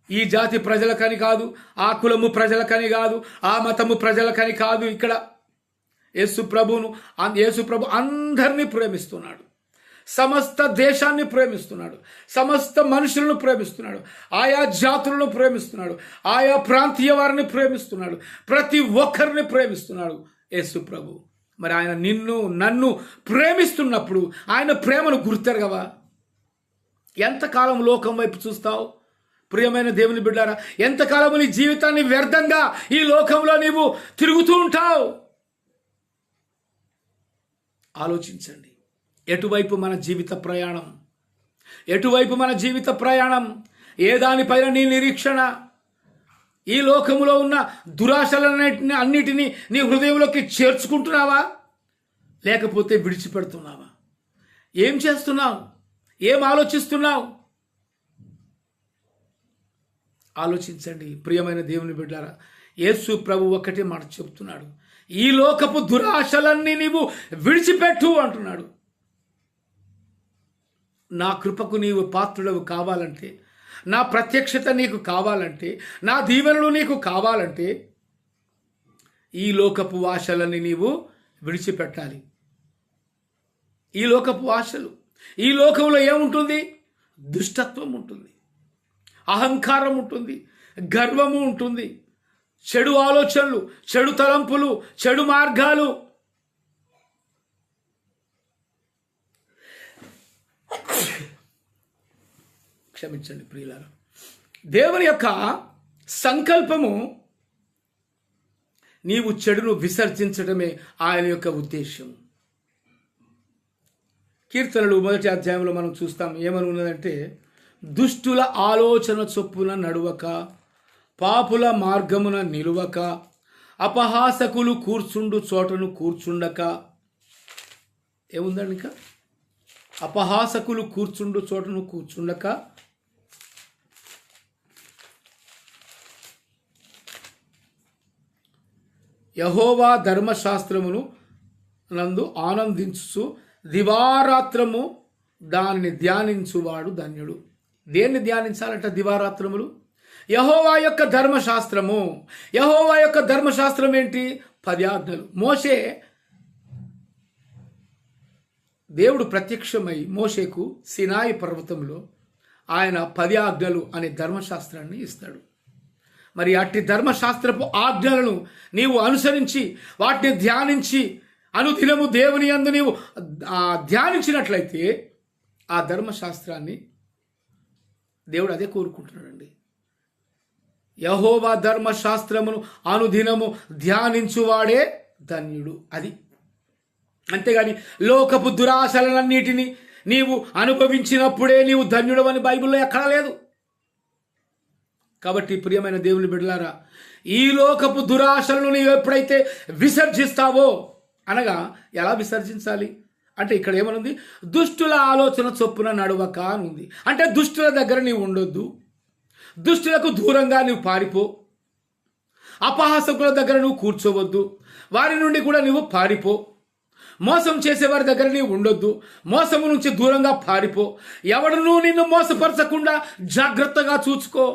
S1: ఈ జాతి ప్రజలకని కాదు, ఆ కులము ప్రజలకని కాదు, ఆ మతము ప్రజలకని కాదు. ఇక్కడ యేసు ప్రభు అందరినీ ప్రేమిస్తున్నాడు, సమస్త దేశాన్ని ప్రేమిస్తున్నాడు, సమస్త మనుషులను ప్రేమిస్తున్నాడు, ఆయా జాతులను ప్రేమిస్తున్నాడు, ఆయా ప్రాంతీయ వారిని ప్రేమిస్తున్నాడు, ప్రతి ఒక్కరిని ప్రేమిస్తున్నాడు యేసు ప్రభు. మరి ఆయన నిన్ను నన్ను ప్రేమిస్తున్నప్పుడు ఆయన ప్రేమను గుర్తెరగవా? ఎంతకాలం లోకం వైపు చూస్తావు? ప్రియమైన దేవుని బిడ్డారా, ఎంతకాలం నీ జీవితాన్ని వ్యర్థంగా ఈ లోకంలో నీవు తిరుగుతూ ఉంటావు? ఆలోచించండి. ఎటువైపు మన జీవిత ప్రయాణం? ఎటువైపు మన జీవిత ప్రయాణం? ఏ దానిపైన నీ నిరీక్షణ? ఈ లోకములో ఉన్న దురాశలన్నిటినీ నీ హృదయంలోకి చేర్చుకుంటున్నావా, లేకపోతే విడిచిపెడుతున్నావా? ఏం చేస్తున్నావు? ఏం ఆలోచిస్తున్నావు? ఆలోచించండి ప్రియమైన దేవుని బిడ్డారా. యేసు ప్రభు ఒక్కటే మాట చెప్తున్నాడు, ఈ లోకపు దురాశలన్నీ నీవు విడిచిపెట్టు అంటున్నాడు. నా కృపకు నీవు పాత్రుడవు కావాలంటే, నా ప్రత్యక్షత నీకు కావాలంటే, నా దీవెనలు నీకు కావాలంటే ఈ లోకపు ఆశలని నీవు విడిచిపెట్టాలి. ఈ లోకపు ఆశలు, ఈ లోకంలో ఏముంటుంది? దుష్టత్వం ఉంటుంది, అహంకారం ఉంటుంది, గర్వము ఉంటుంది, చెడు ఆలోచనలు, చెడు తలంపులు, చెడు మార్గాలు. క్షమించండి ప్రియులారా. దేవుని యొక్క సంకల్పము నీవు చెడును విసర్జించడమే ఆయన యొక్క ఉద్దేశం. కీర్తనలు 1వ అధ్యాయంలో మనం చూస్తాం, ఏమని ఉన్నదంటే, దుష్టుల ఆలోచన చొప్పున నడువక, పాపుల మార్గమున నిలువక, అపహాసకులు కూర్చుండు చోటను కూర్చుండక. ఏముందండి ఇంకా? అపహాసకులు కూర్చుండు చోటను కూర్చుండక, యెహోవా ధర్మశాస్త్రమును నందు ఆనందించు దివారాత్రము దానిని ధ్యానించువాడు ధన్యుడు. దేన్ని ధ్యానించాలంట? దివారాత్రములు. యెహోవా యొక్క ధర్మశాస్త్రము. యెహోవా యొక్క ధర్మశాస్త్రం ఏంటి? 10 ఆజ్ఞలు. మోషే, దేవుడు ప్రత్యక్షమై మోషేకు సినాయి పర్వతంలో ఆయన 10 ఆజ్ఞలు అనే ధర్మశాస్త్రాన్ని ఇస్తాడు. మరి అట్టి ధర్మశాస్త్రపు ఆజ్ఞలను నీవు అనుసరించి వాటిని ధ్యానించి అనుదినము దేవుని యందు నీవు ధ్యానించినట్లయితే ఆ ధర్మశాస్త్రాన్ని దేవుడు అదే కోరుకుంటున్నాడండి. యెహోవా ధర్మశాస్త్రమును అనుదినము ధ్యానించువాడే ధన్యుడు. అది అంతేగాని లోకపు దురాశలన్నిటినీ నీవు అనుభవించినప్పుడే నీవు ధన్యుడు అని బైబిల్లో ఎక్కడా లేదు. కాబట్టి ప్రియమైన దేవుని బిడ్డలారా, ఈ లోకపు దురాశలను నీవు ఎప్పుడైతే విసర్జిస్తావో, అనగా ఎలా విసర్జించాలి అంటే ఇక్కడ ఏమనుంది? దుష్టుల ఆలోచన చొప్పున నడవక అని ఉంది. అంటే దుష్టుల దగ్గర నీవు ఉండొద్దు, దుష్టులకు దూరంగా నువ్వు పారిపో, అపహాసకుల దగ్గర నువ్వు కూర్చోవద్దు, వారి నుండి కూడా నువ్వు పారిపో, మోసం చేసేవారి దగ్గర నీవు ఉండొద్దు, మోసము నుంచి దూరంగా పారిపో, ఎవడునూ నిన్ను మోసపరచకుండా జాగ్రత్తగా చూసుకో.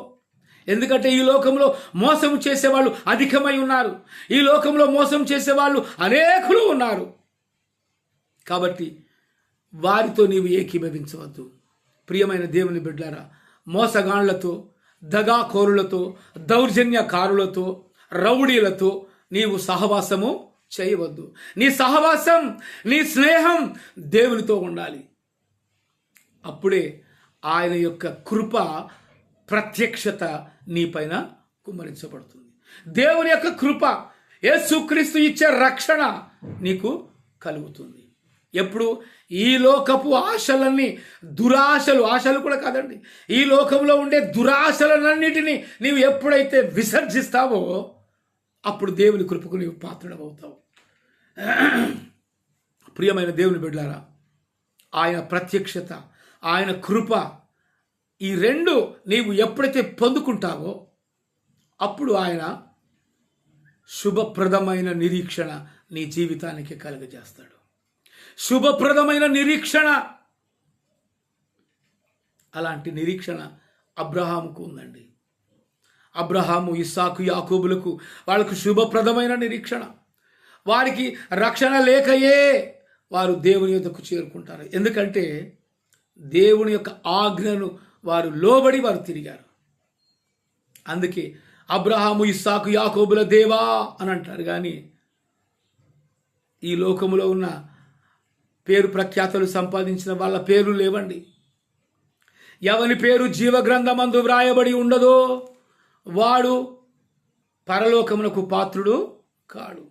S1: ఎందుకంటే ఈ లోకంలో మోసం చేసేవాళ్ళు అధికమై ఉన్నారు, ఈ లోకంలో మోసం చేసేవాళ్ళు అనేకులు ఉన్నారు. కాబట్టి వారితో నీవు ఏకీభవించవద్దు. ప్రియమైన దేవుని బిడ్డలారా, మోసగాళ్లతో, దగాకోరులతో, దౌర్జన్యకారులతో, రౌడీలతో నీవు సహవాసము చేయవద్దు. నీ సహవాసం, నీ స్నేహం దేవునితో ఉండాలి. అప్పుడే ఆయన యొక్క కృప, ప్రత్యక్షత నీపైన కుమ్మరించబడుతుంది. దేవుని యొక్క కృప, యేసుక్రీస్తు ఇచ్చే రక్షణ నీకు కలుగుతుంది. ఎప్పుడు? ఈ లోకపు ఆశలన్నీ, ఆశలు కూడా కాదండి, ఈ లోకంలో ఉండే దురాశలన్నిటినీ నీవు ఎప్పుడైతే విసర్జిస్తావో అప్పుడు దేవుని కృపకు నీవు పాత్రుడవుతావు. ప్రియమైన దేవుని బిడ్డలారా, ఆయన ప్రత్యక్షత, ఆయన కృప, ఈ రెండు నీవు ఎప్పుడైతే పొందుకుంటావో అప్పుడు ఆయన శుభప్రదమైన నిరీక్షణ నీ జీవితానికి కలుగజేస్తాడు. శుభప్రదమైన నిరీక్షణ. అలాంటి నిరీక్షణ అబ్రహాముకు ఉందండి. అబ్రహాము, ఇస్సాకు, యాకోబులకు వాళ్ళకు శుభప్రదమైన నిరీక్షణ. వారికి రక్షణ లేకయే వారు దేవుని యొద్దకు చేరుకుంటారు. ఎందుకంటే దేవుని యొక్క ఆజ్ఞను వారు లోబడి వారు తిరిగారు. అందుకే అబ్రహాము, ఇస్సాకు, యాకోబుల దేవా అని అంటారు. కానీ ఈ లోకములో ఉన్న పేరు ప్రఖ్యాతలు సంపాదించిన వాళ్ళ పేర్లు లేవండి. ఎవని పేరు జీవగ్రంథమందు వ్రాయబడి ఉండదో వాడు పరలోకమునకు పాత్రుడు కాడు.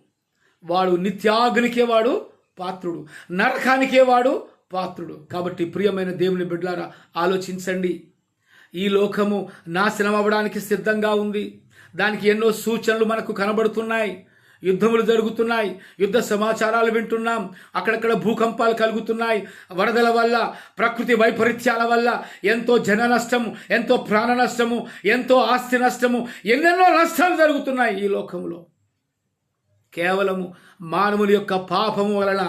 S1: వాడు నిత్యాగ్నికే వాడు పాత్రుడు, నరకానికే వాడు పాత్రుడు. కాబట్టి ప్రియమైన దేవుని బిడ్డలారా, ఆలోచించండి. ఈ లోకము నాశనం అవ్వడానికి సిద్ధంగా ఉంది. దానికి ఎన్నో సూచనలు మనకు కనబడుతున్నాయి. యుద్ధములు జరుగుతున్నాయి, యుద్ధ సమాచారాలు వింటున్నాం. అక్కడక్కడ భూకంపాలు కలుగుతున్నాయి. వరదల వల్ల, ప్రకృతి వైపరీత్యాల వల్ల ఎంతో జన నష్టము, ఎంతో ప్రాణ నష్టము, ఎంతో ఆస్తి నష్టము, ఎన్నెన్నో నష్టాలు జరుగుతున్నాయి ఈ లోకంలో. కేవలము మానవుని యొక్క పాపము వలన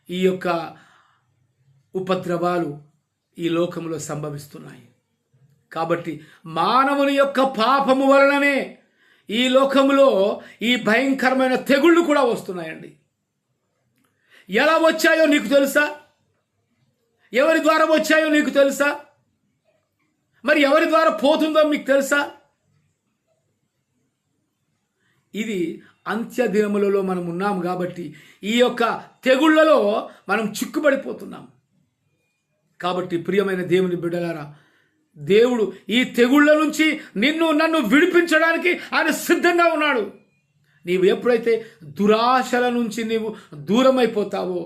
S1: ఈ యొక్క ఉపద్రవాలు ఈ లోకంలో సంభవిస్తున్నాయి. కాబట్టి మానవుని యొక్క పాపము వలననే ఈ లోకంలో ఈ భయంకరమైన తెగుళ్ళు కూడా వస్తున్నాయండి. ఎలా వచ్చాయో నీకు తెలుసా? ఎవరి ద్వారా వచ్చాయో నీకు తెలుసా? మరి ఎవరి ద్వారా పోతుందో మీకు తెలుసా? ఇది అంత్య దినములలో మనం ఉన్నాం కాబట్టి ఈ యొక్క తెగుళ్లలో మనం చిక్కుబడిపోతున్నాం. కాబట్టి ప్రియమైన దేవుని బిడ్డలారా, దేవుడు ఈ తెగుళ్ళ నుంచి నన్ను విడిపించడానికి ఆయన సిద్ధంగా ఉన్నాడు. నీవు ఎప్పుడైతే దురాశల నుంచి నీవు దూరం అయిపోతావో,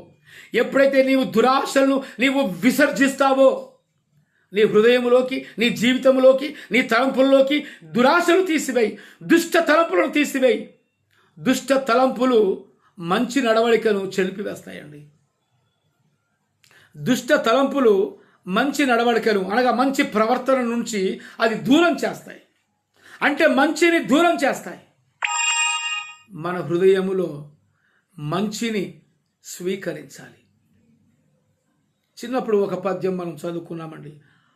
S1: ఎప్పుడైతే నీవు దురాశలను నీవు విసర్జిస్తావో, నీ హృదయంలోకి, నీ జీవితంలోకి, నీ తలంపుల్లోకి దురాశలు తీసివేయి, దుష్ట తలంపులను తీసివేయి. దుష్ట తలంపులు మంచి నడవడికను చెరిపివేస్తాయండి. దుష్ట తలంపులు మంచి నడవడికను అనగా మంచి ప్రవర్తన నుంచి అది దూరం చేస్తాయి. అంటే మంచిని దూరం చేస్తాయి. మన హృదయములో మంచిని స్వీకరించాలి. చిన్నప్పుడు ఒక పద్యం మనం చదువుకున్నామండి,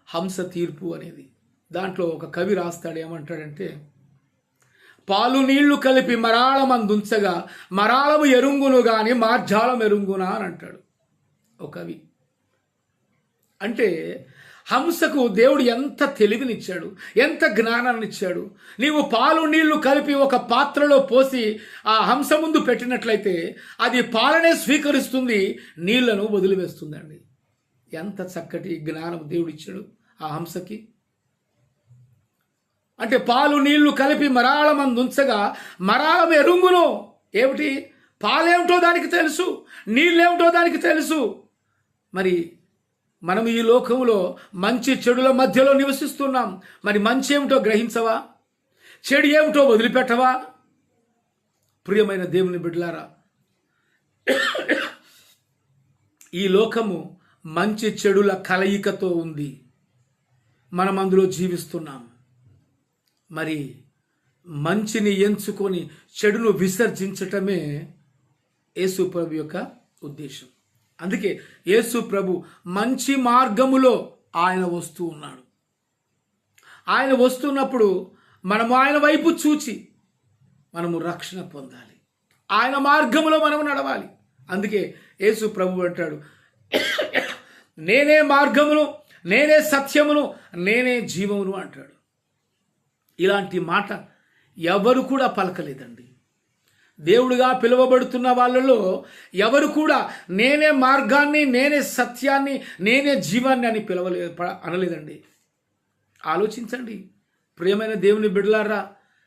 S1: హంస తీర్పు అనేది. దాంట్లో ఒక కవి రాస్తాడు, ఏమంటాడంటే, పాలు నీళ్లు కలిపి మరాళమందుంచగా మరాళము ఎరుంగును గాని మార్జాలం ఎరుంగునా అని అంటాడు ఒక కవి. అంటే హంసకు దేవుడు ఎంత తెలివినిచ్చాడు, ఎంత జ్ఞానాన్ని ఇచ్చాడు. నీవు పాలు నీళ్లు కలిపి ఒక పాత్రలో పోసి ఆ హంస ముందు పెట్టినట్లయితే అది పాలనే స్వీకరిస్తుంది, నీళ్లను వదిలివేస్తుందండి. ఎంత చక్కటి జ్ఞానం దేవుడు ఇచ్చాడు ఆ హంసకి. అంటే పాలు నీళ్లు కలిపి మరాళమందుంచగా మరాళం ఎరుంగును. ఏమిటి? పాలేమిటో దానికి తెలుసు, నీళ్ళేమిటో దానికి తెలుసు. మరి మనం ఈ లోకంలో మంచి చెడుల మధ్యలో నివసిస్తున్నాం. మరి మంచి ఏమిటో గ్రహించవా? చెడు ఏమిటో వదిలిపెట్టవా? ప్రియమైన దేవుని బిడ్డలారా, ఈ లోకము మంచి చెడుల కలయికతో ఉంది. మనం అందులో జీవిస్తున్నాం. మరి మంచిని ఎంచుకొని చెడును విసర్జించటమే యేసు ప్రభు యొక్క ఉద్దేశం. అందుకే యేసు ప్రభు మంచి మార్గములో ఆయన వస్తూ ఉన్నాడు. ఆయన వస్తున్నప్పుడు మనము ఆయన వైపు చూచి మనము రక్షణ పొందాలి. ఆయన మార్గములో మనము నడవాలి. అందుకే యేసు ప్రభు అంటాడు, నేనే మార్గమును, నేనే సత్యమును, నేనే జీవమును అంటాడు. ఇలాంటి మాట ఎవరు కూడా పలకలేదండి. దేవుడిగా పిలువబడుతున్న వాళ్ళలో ఎవరు కూడా నేనే మార్గాన్ని, నేనే సత్యాన్ని, నేనే జీవాన్ని అని అనలేదండి. ఆలోచించండి ప్రియమైన దేవుని బిడ్డలారా,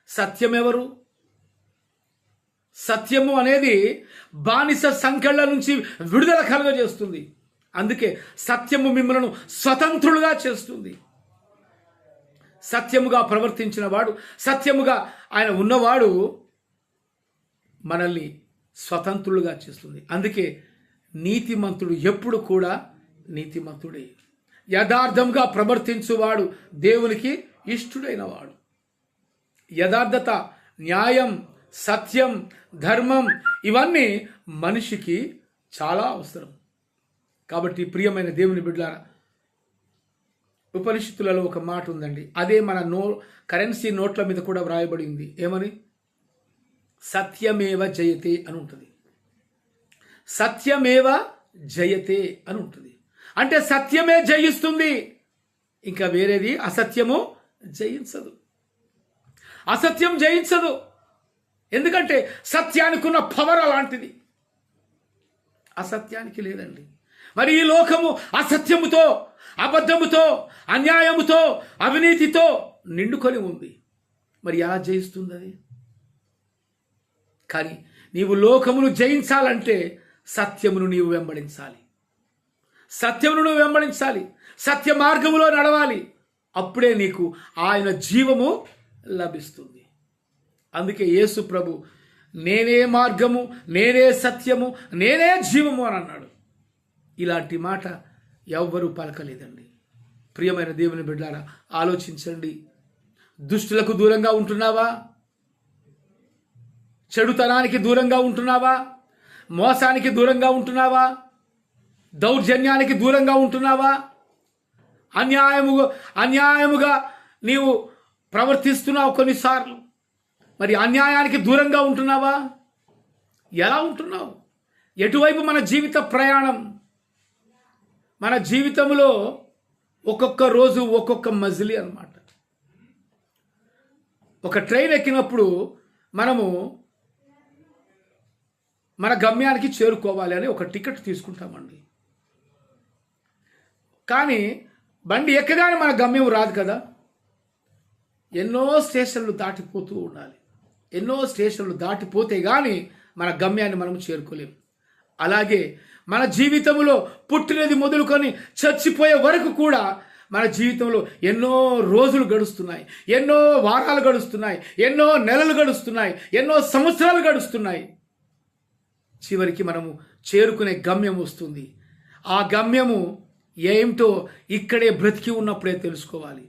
S1: సత్యం ఎవరు? సత్యము అనేది బానిస సంకెళ్ళ నుంచి విడుదల కలుగజేస్తుంది. అందుకే సత్యము మిమ్మలను స్వతంత్రులుగా చేస్తుంది. సత్యముగా ప్రవర్తించిన వాడు, సత్యముగా ఆయన ఉన్నవాడు మనల్ని స్వతంత్రులుగా చేస్తుంది. అందుకే నీతిమంతుడు ఎప్పుడు కూడా నీతిమంతుడే. యథార్థంగా ప్రవర్తించువాడు దేవునికి ఇష్టుడైన వాడు. యథార్థత, న్యాయం, సత్యం, ధర్మం ఇవన్నీ మనిషికి చాలా అవసరం. కాబట్టి ప్రియమైన దేవుని బిడ్డలారా, ఉపనిషత్తులలో ఒక మాట ఉందండి. అదే మన కరెన్సీ నోట్ల మీద కూడా వ్రాయబడింది. ఏమని? సత్యమేవ జయతే అని ఉంటుంది. సత్యమేవ జయతే అని ఉంటుంది. అంటే సత్యమే జయిస్తుంది, ఇంకా వేరేది అసత్యము జయించదు. అసత్యం జయించదు. ఎందుకంటే సత్యానికి ఉన్న పవర్ అలాంటిది, అసత్యానికి లేదండి. మరి ఈ లోకము అసత్యముతో, అబద్ధముతో, అన్యాయముతో, అవినీతితో నిండుకొని ఉంది. మరి ఎలా జయిస్తుంది అది? కానీ నీవు లోకమును జయించాలంటే సత్యమును నీవు వెంబడించాలి. సత్యమును నువ్వు వెంబడించాలి. సత్య మార్గములో నడవాలి. అప్పుడే నీకు ఆయన జీవము లభిస్తుంది. అందుకే యేసు ప్రభు నేనే మార్గము, నేనే సత్యము, నేనే జీవము అని అన్నాడు. ఇలాంటి మాట ఎవ్వరూ పలకలేదండి. ప్రియమైన దేవుని బిడ్డలారా, ఆలోచించండి. దుష్టులకు దూరంగా ఉంటున్నావా? చెడుతనానికి దూరంగా ఉంటున్నావా? మోసానికి దూరంగా ఉంటున్నావా? దౌర్జన్యానికి దూరంగా ఉంటున్నావా? అన్యాయముగా నీవు ప్రవర్తిస్తున్నావు కొన్నిసార్లు. మరి అన్యాయానికి దూరంగా ఉంటున్నావా? ఎలా ఉంటున్నావు? ఎటువైపు మన జీవిత ప్రయాణం? మన జీవితంలో ఒక్కొక్క రోజు ఒక్కొక్క మజిలీ అన్నమాట. ఒక ట్రైన్ ఎక్కినప్పుడు మనము మన గమ్యానికి చేరుకోవాలి అని ఒక టికెట్ తీసుకుంటామండి. కానీ బండి ఎక్కగానే మన గమ్యం రాదు కదా. ఎన్నో స్టేషన్లు దాటిపోతూ ఉండాలి. ఎన్నో స్టేషన్లు దాటిపోతే కానీ మన గమ్యాన్ని మనం చేరుకోలేము. అలాగే మన జీవితంలో పుట్టినది మొదలుకొని చచ్చిపోయే వరకు కూడా మన జీవితంలో ఎన్నో రోజులు గడుస్తున్నాయి, ఎన్నో వారాలు గడుస్తున్నాయి, ఎన్నో నెలలు గడుస్తున్నాయి, ఎన్నో సంవత్సరాలు గడుస్తున్నాయి. చివరికి మనము చేరుకునే గమ్యం వస్తుంది. ఆ గమ్యము ఏమిటో ఇక్కడే బ్రతికి ఉన్నప్పుడే తెలుసుకోవాలి.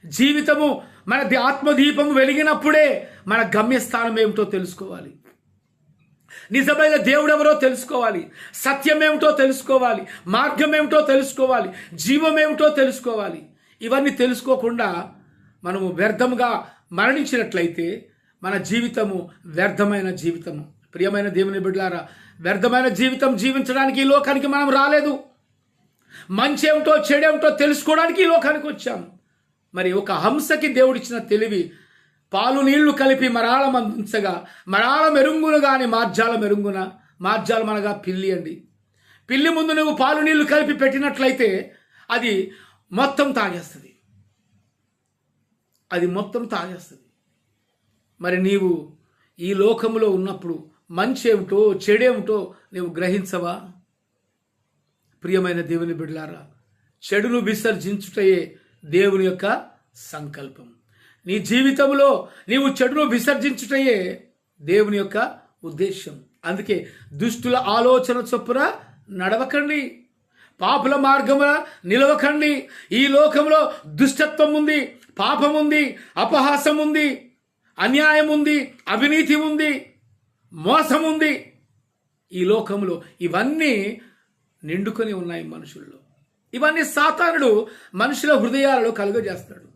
S1: జీవితము మన ఆత్మదీపము వెలిగినప్పుడే మన గమ్యస్థానం ఏమిటో తెలుసుకోవాలి. నిజమైన దేవుడు ఎవరో తెలుసుకోవాలి, సత్యం ఏమిటో తెలుసుకోవాలి, మార్గం ఏమిటో తెలుసుకోవాలి, జీవం ఏమిటో తెలుసుకోవాలి. ఇవన్నీ తెలుసుకోకుండా మనము వ్యర్థముగా మరణించినట్లయితే మన జీవితము వ్యర్థమైన జీవితము. ప్రియమైన దేవుని బిడ్డలారా, వ్యర్థమైన జీవితం జీవించడానికి ఈ లోకానికి మనం రాలేదు. మంచి ఏమిటో చెడేమిటో తెలుసుకోవడానికి ఈ లోకానికి వచ్చాము. మరి ఒక హంసకి దేవుడిచ్చిన తెలివి పాలు నీళ్లు కలిపి మరాళం అందించగా మరాళం ఎరుంగును గాని మార్జాలం ఎరుంగున. మార్జాలం అనగా పిల్లి అండి. పిల్లి ముందు నువ్వు పాలు నీళ్లు కలిపి పెట్టినట్లయితే అది మొత్తం తాగేస్తుంది. అది మొత్తం తాగేస్తుంది. మరి నీవు ఈ లోకంలో ఉన్నప్పుడు మంచి ఏమిటో చెడేమిటో నీవు గ్రహించవా? ప్రియమైన దేవుని బిడ్డలారా, చెడును విసర్జించుటయే దేవుని యొక్క సంకల్పం. నీ జీవితంలో నీవు చెడును విసర్జించుటయే దేవుని యొక్క ఉద్దేశం. అందుకే దుష్టుల ఆలోచన చొప్పున నడవకండి, పాపుల మార్గమున నిలవకండి. ఈ లోకంలో దుష్టత్వం ఉంది, పాపం ఉంది, అపహాసం ఉంది, అన్యాయం ఉంది, అవినీతి ఉంది, మోసం ఉంది. ఈ లోకంలో ఇవన్నీ నిండుకొని ఉన్నాయి మనుషుల్లో. ఇవన్నీ సాతానుడు మనుషుల హృదయాలలో కలుగజేస్తాడు.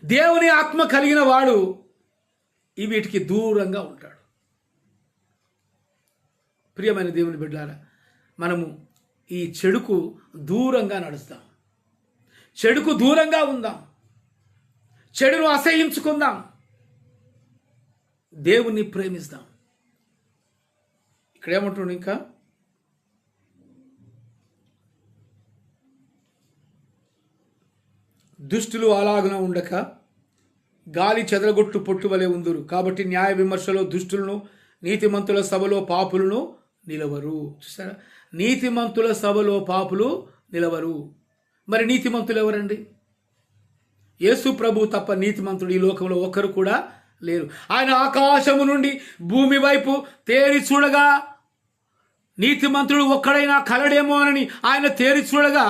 S1: దేవుని ఆత్మ కలిగిన వాడు వీటికి దూరంగా ఉంటాడు. ప్రియమైన దేవుని బిడ్డలారా, మనము ఈ చెడుకు దూరంగా నడుస్తాం, చెడుకు దూరంగా ఉందాం, చెడును అసహించుకుందాం, దేవుణ్ణి ప్రేమిస్తాం. ఇక్కడ ఏమంటుండే, ఇంకా దుష్టులు అలాగున ఉండక గాలి చెదరగొట్టు పొట్టు వలె ఉందురు. కాబట్టి న్యాయ విమర్శలో దుష్టులను, నీతిమంతుల సభలో పాపులను నిలవరు. చూసారా, నీతిమంతుల సభలో పాపులు నిలవరు. మరి నీతిమంతులు ఎవరండి? యేసు ప్రభు తప్ప నీతిమంతుడు ఈ లోకంలో ఒక్కరు కూడా లేరు. ఆయన ఆకాశము నుండి భూమి వైపు తేరి చూడగా నీతిమంతుడు ఒక్కడైనా కలడేమో అని ఆయన తేరి చూడగా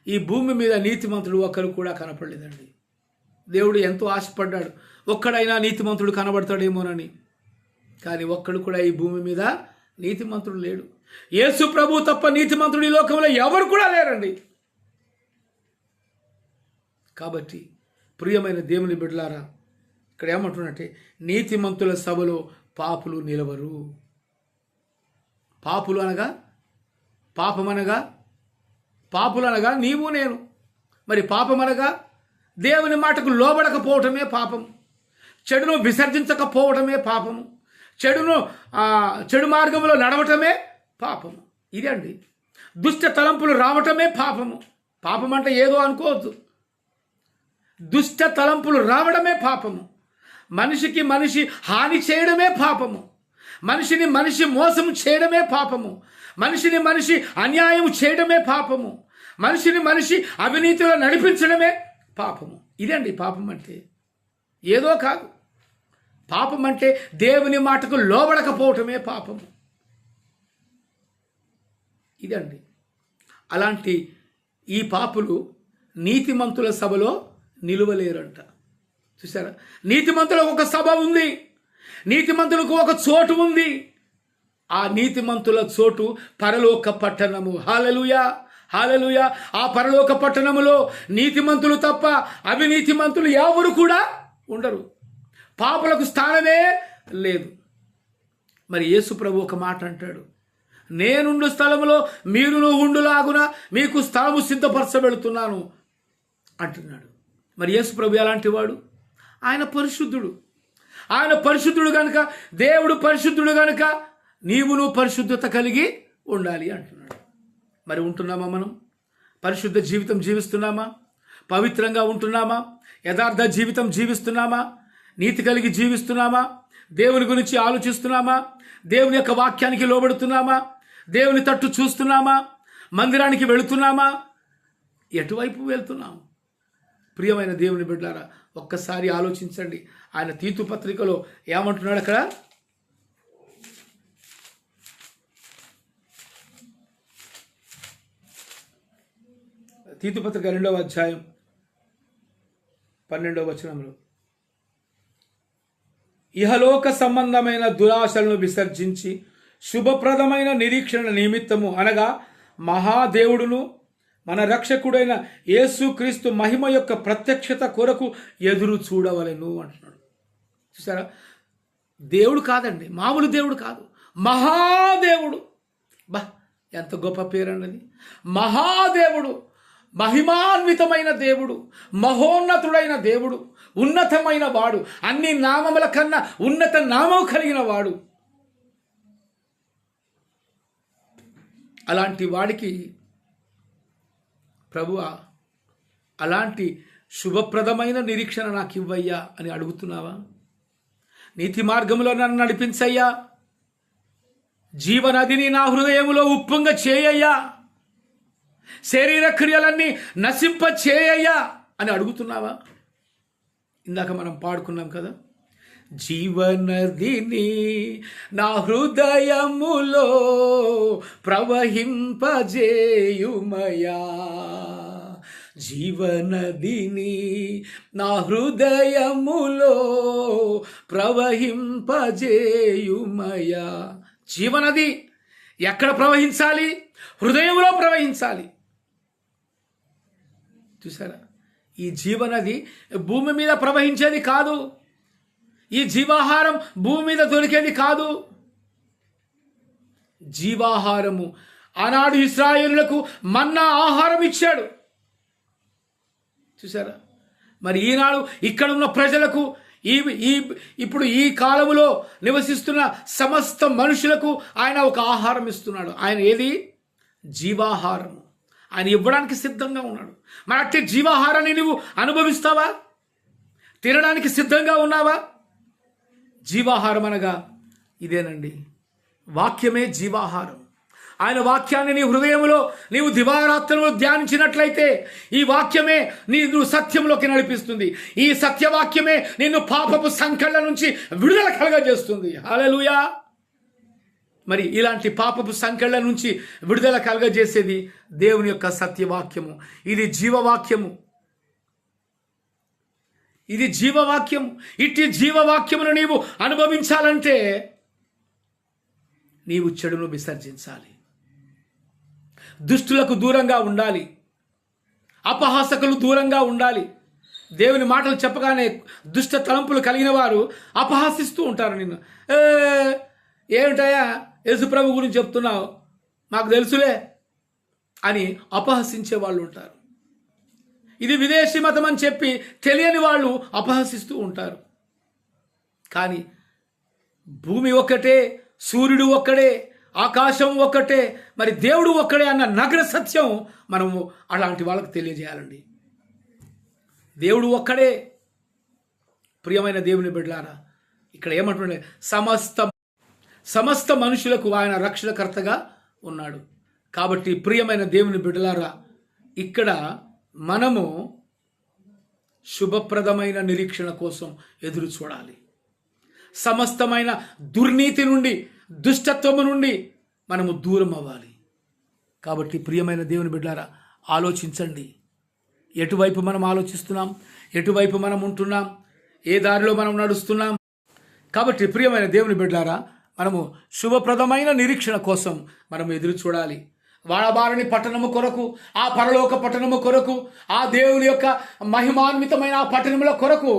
S1: ఈ భూమి మీద నీతిమంతుడు ఒక్కరు కూడా కనపడలేదండి. దేవుడు ఎంతో ఆశపడ్డాడు, ఒక్కడైనా నీతిమంతుడు కనబడతాడేమోనని. కానీ ఒక్కడు కూడా ఈ భూమి మీద నీతిమంతుడు లేడు. యేసు ప్రభు తప్ప నీతిమంతుడు ఈ లోకంలో ఎవరు కూడా లేరండి. కాబట్టి ప్రియమైన దేవుని బిడ్డలారా, ఇక్కడ ఏమంటున్నట్టే, నీతిమంతుల సభలో పాపులు నిలవరు. పాపులు అనగా పాపమనగా, పాపులు అనగా నీవు నేను. మరి పాపమనగా దేవుని మాటకు లోబడకపోవటమే పాపం, చెడును విసర్జించకపోవటమే పాపము, చెడు మార్గంలో నడవటమే పాపము. ఇదండి, దుష్ట తలంపులు రావటమే పాపము. పాపం అంటే ఏదో అనుకోవద్దు, దుష్ట తలంపులు రావడమే పాపము. మనిషికి మనిషి హాని చేయడమే పాపము, మనిషిని మనిషి మోసం చేయడమే పాపము, మనిషిని మనిషి అన్యాయం చేయడమే పాపము, మనిషిని మనిషి అవినీతిలో నడిపించడమే పాపము. ఇదండి పాపం అంటే, ఏదో కాదు. పాపం అంటే దేవుని మాటకు లోబడకపోవటమే పాపము. ఇదండి. అలాంటి ఈ పాపులు నీతిమంతుల సభలో నిలువలేరంట. చూసారా, నీతిమంతులకు ఒక సభ ఉంది, నీతిమంతులకు ఒక చోటు ఉంది. ఆ నీతిమంతుల చోటు పరలోక పట్టణము. హల్లెలూయా, హల్లెలూయా. ఆ పరలోక పట్టణములో నీతిమంతులు తప్ప అవినీతిమంతులు ఎవరు కూడా ఉండరు. పాపులకు స్థానమే లేదు. మరి యేసు ప్రభు ఒక మాట అంటాడు, నేనుండు స్థలములో మీరును ఉండులాగున మీకు స్థలము సిద్ధపరచబెడుతున్నాను అంటున్నాడు. మరి యేసు ప్రభు ఎలాంటి వాడు? ఆయన పరిశుద్ధుడు. ఆయన పరిశుద్ధుడు కనుక, దేవుడు పరిశుద్ధుడు కనుక నీవును పరిశుద్ధత కలిగి ఉండాలి అంటున్నాడు. మరి ఉంటున్నామా మనం? పరిశుద్ధ జీవితం జీవిస్తున్నామా? పవిత్రంగా ఉంటున్నామా? యథార్థ జీవితం జీవిస్తున్నామా? నీతి కలిగి జీవిస్తున్నామా? దేవుని గురించి ఆలోచిస్తున్నామా? దేవుని యొక్క వాక్యానికి లోబడుతున్నామా? దేవుని తట్టు చూస్తున్నామా? మందిరానికి వెళుతున్నామా? ఎటువైపు వెళ్తున్నాం? ప్రియమైన దేవుని బిడ్డలారా, ఒక్కసారి ఆలోచించండి. ఆయన తీతు పత్రికలో ఏమంటున్నాడు అక్కడ? తీతు పత్రిక 2వ అధ్యాయం 12వ వచనంలో, ఇహలోక సంబంధమైన దురాశలను విసర్జించి శుభప్రదమైన నిరీక్షణ నిమిత్తము, అనగా మహాదేవుడును మన రక్షకుడైన యేసుక్రీస్తు మహిమ యొక్క ప్రత్యక్షత కొరకు ఎదురు చూడవలెను అంటున్నాడు. చూసారా? దేవుడు కాదండి, మామూలు దేవుడు కాదు, మహాదేవుడు. బా, ఎంత గొప్ప పేరు అన్నది! మహాదేవుడు, మహిమాన్వితమైన దేవుడు, మహోన్నతుడైన దేవుడు, ఉన్నతమైన వాడు, అన్ని నామముల కన్నా ఉన్నత నామం కలిగిన వాడు. అలాంటి వాడికి ప్రభువా, అలాంటి శుభప్రదమైన నిరీక్షణ నాకు ఇవ్వయ్యా అని అడుగుతున్నావా? నీతి మార్గంలో నన్ను నడిపించయ్యా, జీవనదిని నా హృదయములో ఉప్పొంగ చేయయ్యా, శరీర క్రియలన్నీ నశింప చేయయ్యా అని అడుగుతున్నావా? ఇందాక మనం పాడుకున్నాం కదా, జీవనదిని నా హృదయములో ప్రవహింపజేయుమయా, జీవనదిని నా హృదయములో ప్రవహింపజేయుమయా. జీవనది ఎక్కడ ప్రవహించాలి? హృదయంలో ప్రవహించాలి. చూసారా? ఈ జీవనది భూమి మీద ప్రవహించేది కాదు, ఈ జీవాహారం భూమి మీద దొరికేది కాదు. జీవాహారము ఆనాడు ఇశ్రాయేలులకు మన్నా ఆహారం ఇచ్చాడు. చూసారా? మరి ఈనాడు ఇక్కడ ఉన్న ప్రజలకు, ఇప్పుడు ఈ కాలములో నివసిస్తున్న సమస్త మనుషులకు ఆయన ఒక ఆహారం ఇస్తున్నాడు. ఆయన ఏది? జీవాహారము. ఆయన ఇవ్వడానికి సిద్ధంగా ఉన్నాడు. మరి అట్టి జీవాహారాన్ని నువ్వు అనుభవిస్తావా? తినడానికి సిద్ధంగా ఉన్నావా? జీవాహారం అనగా ఇదేనండి, వాక్యమే జీవాహారం. ఆయన వాక్యాన్ని నీ హృదయంలో నీవు దివారాత్రులు ధ్యానించినట్లయితే ఈ వాక్యమే నువ్వు సత్యంలోకి నడిపిస్తుంది. ఈ సత్యవాక్యమే నిన్ను పాపపు సంకళ్ళ నుంచి విడుదల కలగజేస్తుంది. హల్లెలూయా! మరి ఇలాంటి పాపపు సంకళ్ళ నుంచి విడుదల కలగజేసేది దేవుని యొక్క సత్యవాక్యము. ఇది జీవవాక్యము, ఇది జీవవాక్యము. ఇట్టి జీవవాక్యమును నీవు అనుభవించాలంటే నీవు చెడును విసర్జించాలి, దుష్టులకు దూరంగా ఉండాలి, అపహాసకులు దూరంగా ఉండాలి. దేవుని మాటలు చెప్పగానే దుష్ట తలంపులు కలిగిన వారు అపహాసిస్తూ ఉంటారు. నిన్ను ఏమిటయా యేసుప్రభు గురించి చెప్తున్నావు, మాకు తెలుసులే అని అపహసించే వాళ్ళు ఉంటారు. ఇది విదేశీ మతం అని చెప్పి తెలియని వాళ్ళు అపహసిస్తూ ఉంటారు. కానీ భూమి ఒక్కటే, సూర్యుడు ఒక్కడే, ఆకాశం ఒక్కటే, మరి దేవుడు ఒక్కడే అన్న నగర సత్యం మనము అలాంటి వాళ్ళకు తెలియజేయాలండి. దేవుడు ఒక్కడే. ప్రియమైన దేవుని బిడ్డలారా, ఇక్కడ ఏమంటుండే, సమస్త మనుషులకు ఆయన రక్షణకర్తగా ఉన్నాడు. కాబట్టి ప్రియమైన దేవుని బిడ్డలారా, ఇక్కడ మనము శుభప్రదమైన నిరీక్షణ కోసం ఎదురు చూడాలి. సమస్తమైన దుర్నీతి నుండి, దుష్టత్వము నుండి మనము దూరం అవ్వాలి. కాబట్టి ప్రియమైన దేవుని బిడ్డలారా, ఆలోచించండి. ఎటువైపు మనం ఆలోచిస్తున్నాం, ఎటువైపు మనం ఉంటున్నాం, ఏ దారిలో మనం నడుస్తున్నాం. కాబట్టి ప్రియమైన దేవుని బిడ్డలారా, మనము శుభప్రదమైన నిరీక్షణ కోసం మనం ఎదురు చూడాలి. వాడబారని పట్టణము కొరకు, ఆ పరలోక పట్టణము కొరకు, ఆ దేవుని యొక్క మహిమాన్వితమైన ఆ పట్టణముల కొరకు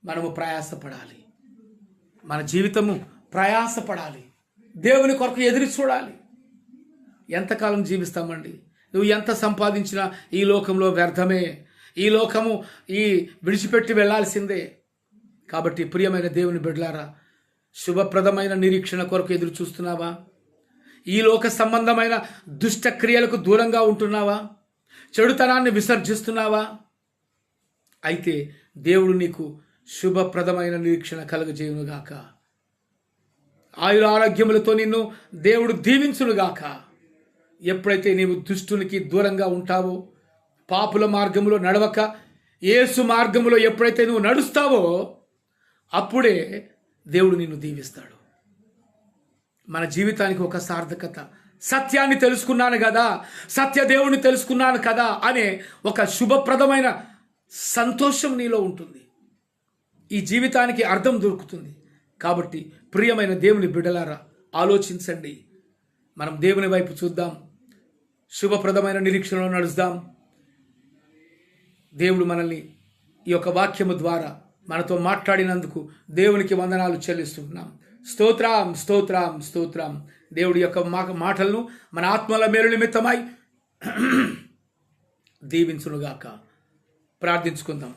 S1: మనము ప్రయాసపడాలి. మన జీవితము ప్రయాసపడాలి, దేవుని కొరకు ఎదురు చూడాలి. ఎంతకాలం జీవిస్తామండి? నువ్వు ఎంత సంపాదించినా ఈ లోకంలో వ్యర్థమే. ఈ లోకము విడిచిపెట్టి వెళ్ళాల్సిందే. కాబట్టి ప్రియమైన దేవుని బిడ్డలారా, శుభప్రదమైన నిరీక్షణ కొరకు ఎదురు చూస్తున్నావా? ఈ లోక సంబంధమైన దుష్ట క్రియలకు దూరంగా ఉంటున్నావా? చెడుతనాన్ని విసర్జిస్తున్నావా? అయితే దేవుడు నీకు శుభప్రదమైన నిరీక్షణ కలుగజేయునుగాక. ఆయుర ఆరోగ్యములతో నిన్ను దేవుడు దీవించునుగాక. ఎప్పుడైతే నీవు దుష్టునికి దూరంగా ఉంటావో, పాపుల మార్గములో నడవక యేసు మార్గములో ఎప్పుడైతే నువ్వు నడుస్తావో అప్పుడే దేవుడు నిన్ను దీవిస్తాడు. మన జీవితానికి ఒక సార్థకత, సత్యాన్ని తెలుసుకున్నాను కదా, సత్యదేవుని తెలుసుకున్నాను కదా అనే ఒక శుభప్రదమైన సంతోషం నీలో ఉంటుంది. ఈ జీవితానికి అర్థం దొరుకుతుంది. కాబట్టి ప్రియమైన దేవుని బిడ్డలారా, ఆలోచించండి. మనం దేవుని వైపు చూద్దాం, శుభప్రదమైన నిరీక్షణలో నడుద్దాం. దేవుడు మనల్ని ఈ యొక్క వాక్యము ద్వారా మనతో మాట్లాడినందుకు దేవునికి వందనాలు చెల్లిస్తున్నాం. స్తోత్రం, స్తోత్రం, స్తోత్రం. దేవుడి యొక్క మాటలను మన ఆత్మల మేలు నిమిత్తమై దీవించునుగాక. ప్రార్థించుకుందాం.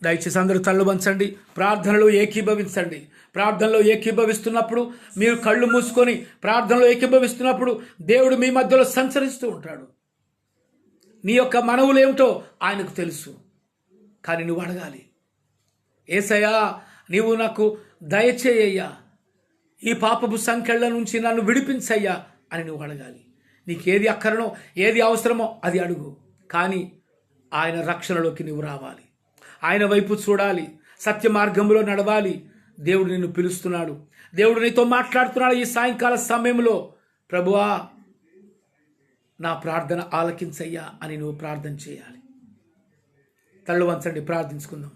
S1: దయచేసి అందరూ తల్లు వంచండి, ప్రార్థనలో ఏకీభవించండి. ప్రార్థనలో ఏకీభవిస్తున్నప్పుడు మీరు కళ్ళు మూసుకొని ప్రార్థనలో ఏకీభవిస్తున్నప్పుడు దేవుడు మీ మధ్యలో సంచరిస్తూ ఉంటాడు. నీ యొక్క మనవులు ఏమిటో ఆయనకు తెలుసు. కానీ నువ్వు అడగాలి, యేసయ్యా నీవు నాకు దయచేయ్యా, ఈ పాపపు సంకెళ్ళ నుంచి నన్ను విడిపించయ్యా అని నువ్వు అడగాలి. నీకు ఏది అక్కరనో ఏది అవసరమో అది అడుగు. కానీ ఆయన రక్షణలోకి నువ్వు రావాలి, ఆయన వైపు చూడాలి, సత్య మార్గంలో నడవాలి. దేవుడు నిన్ను పిలుస్తున్నాడు, దేవుడు నీతో మాట్లాడుతున్నాడు. ఈ సాయంకాల సమయంలో ప్రభువా నా ప్రార్థన ఆలకించయ్యా అని నువ్వు ప్రార్థన చేయాలి. తల్లు వంచండి, ప్రార్థించుకుందాం.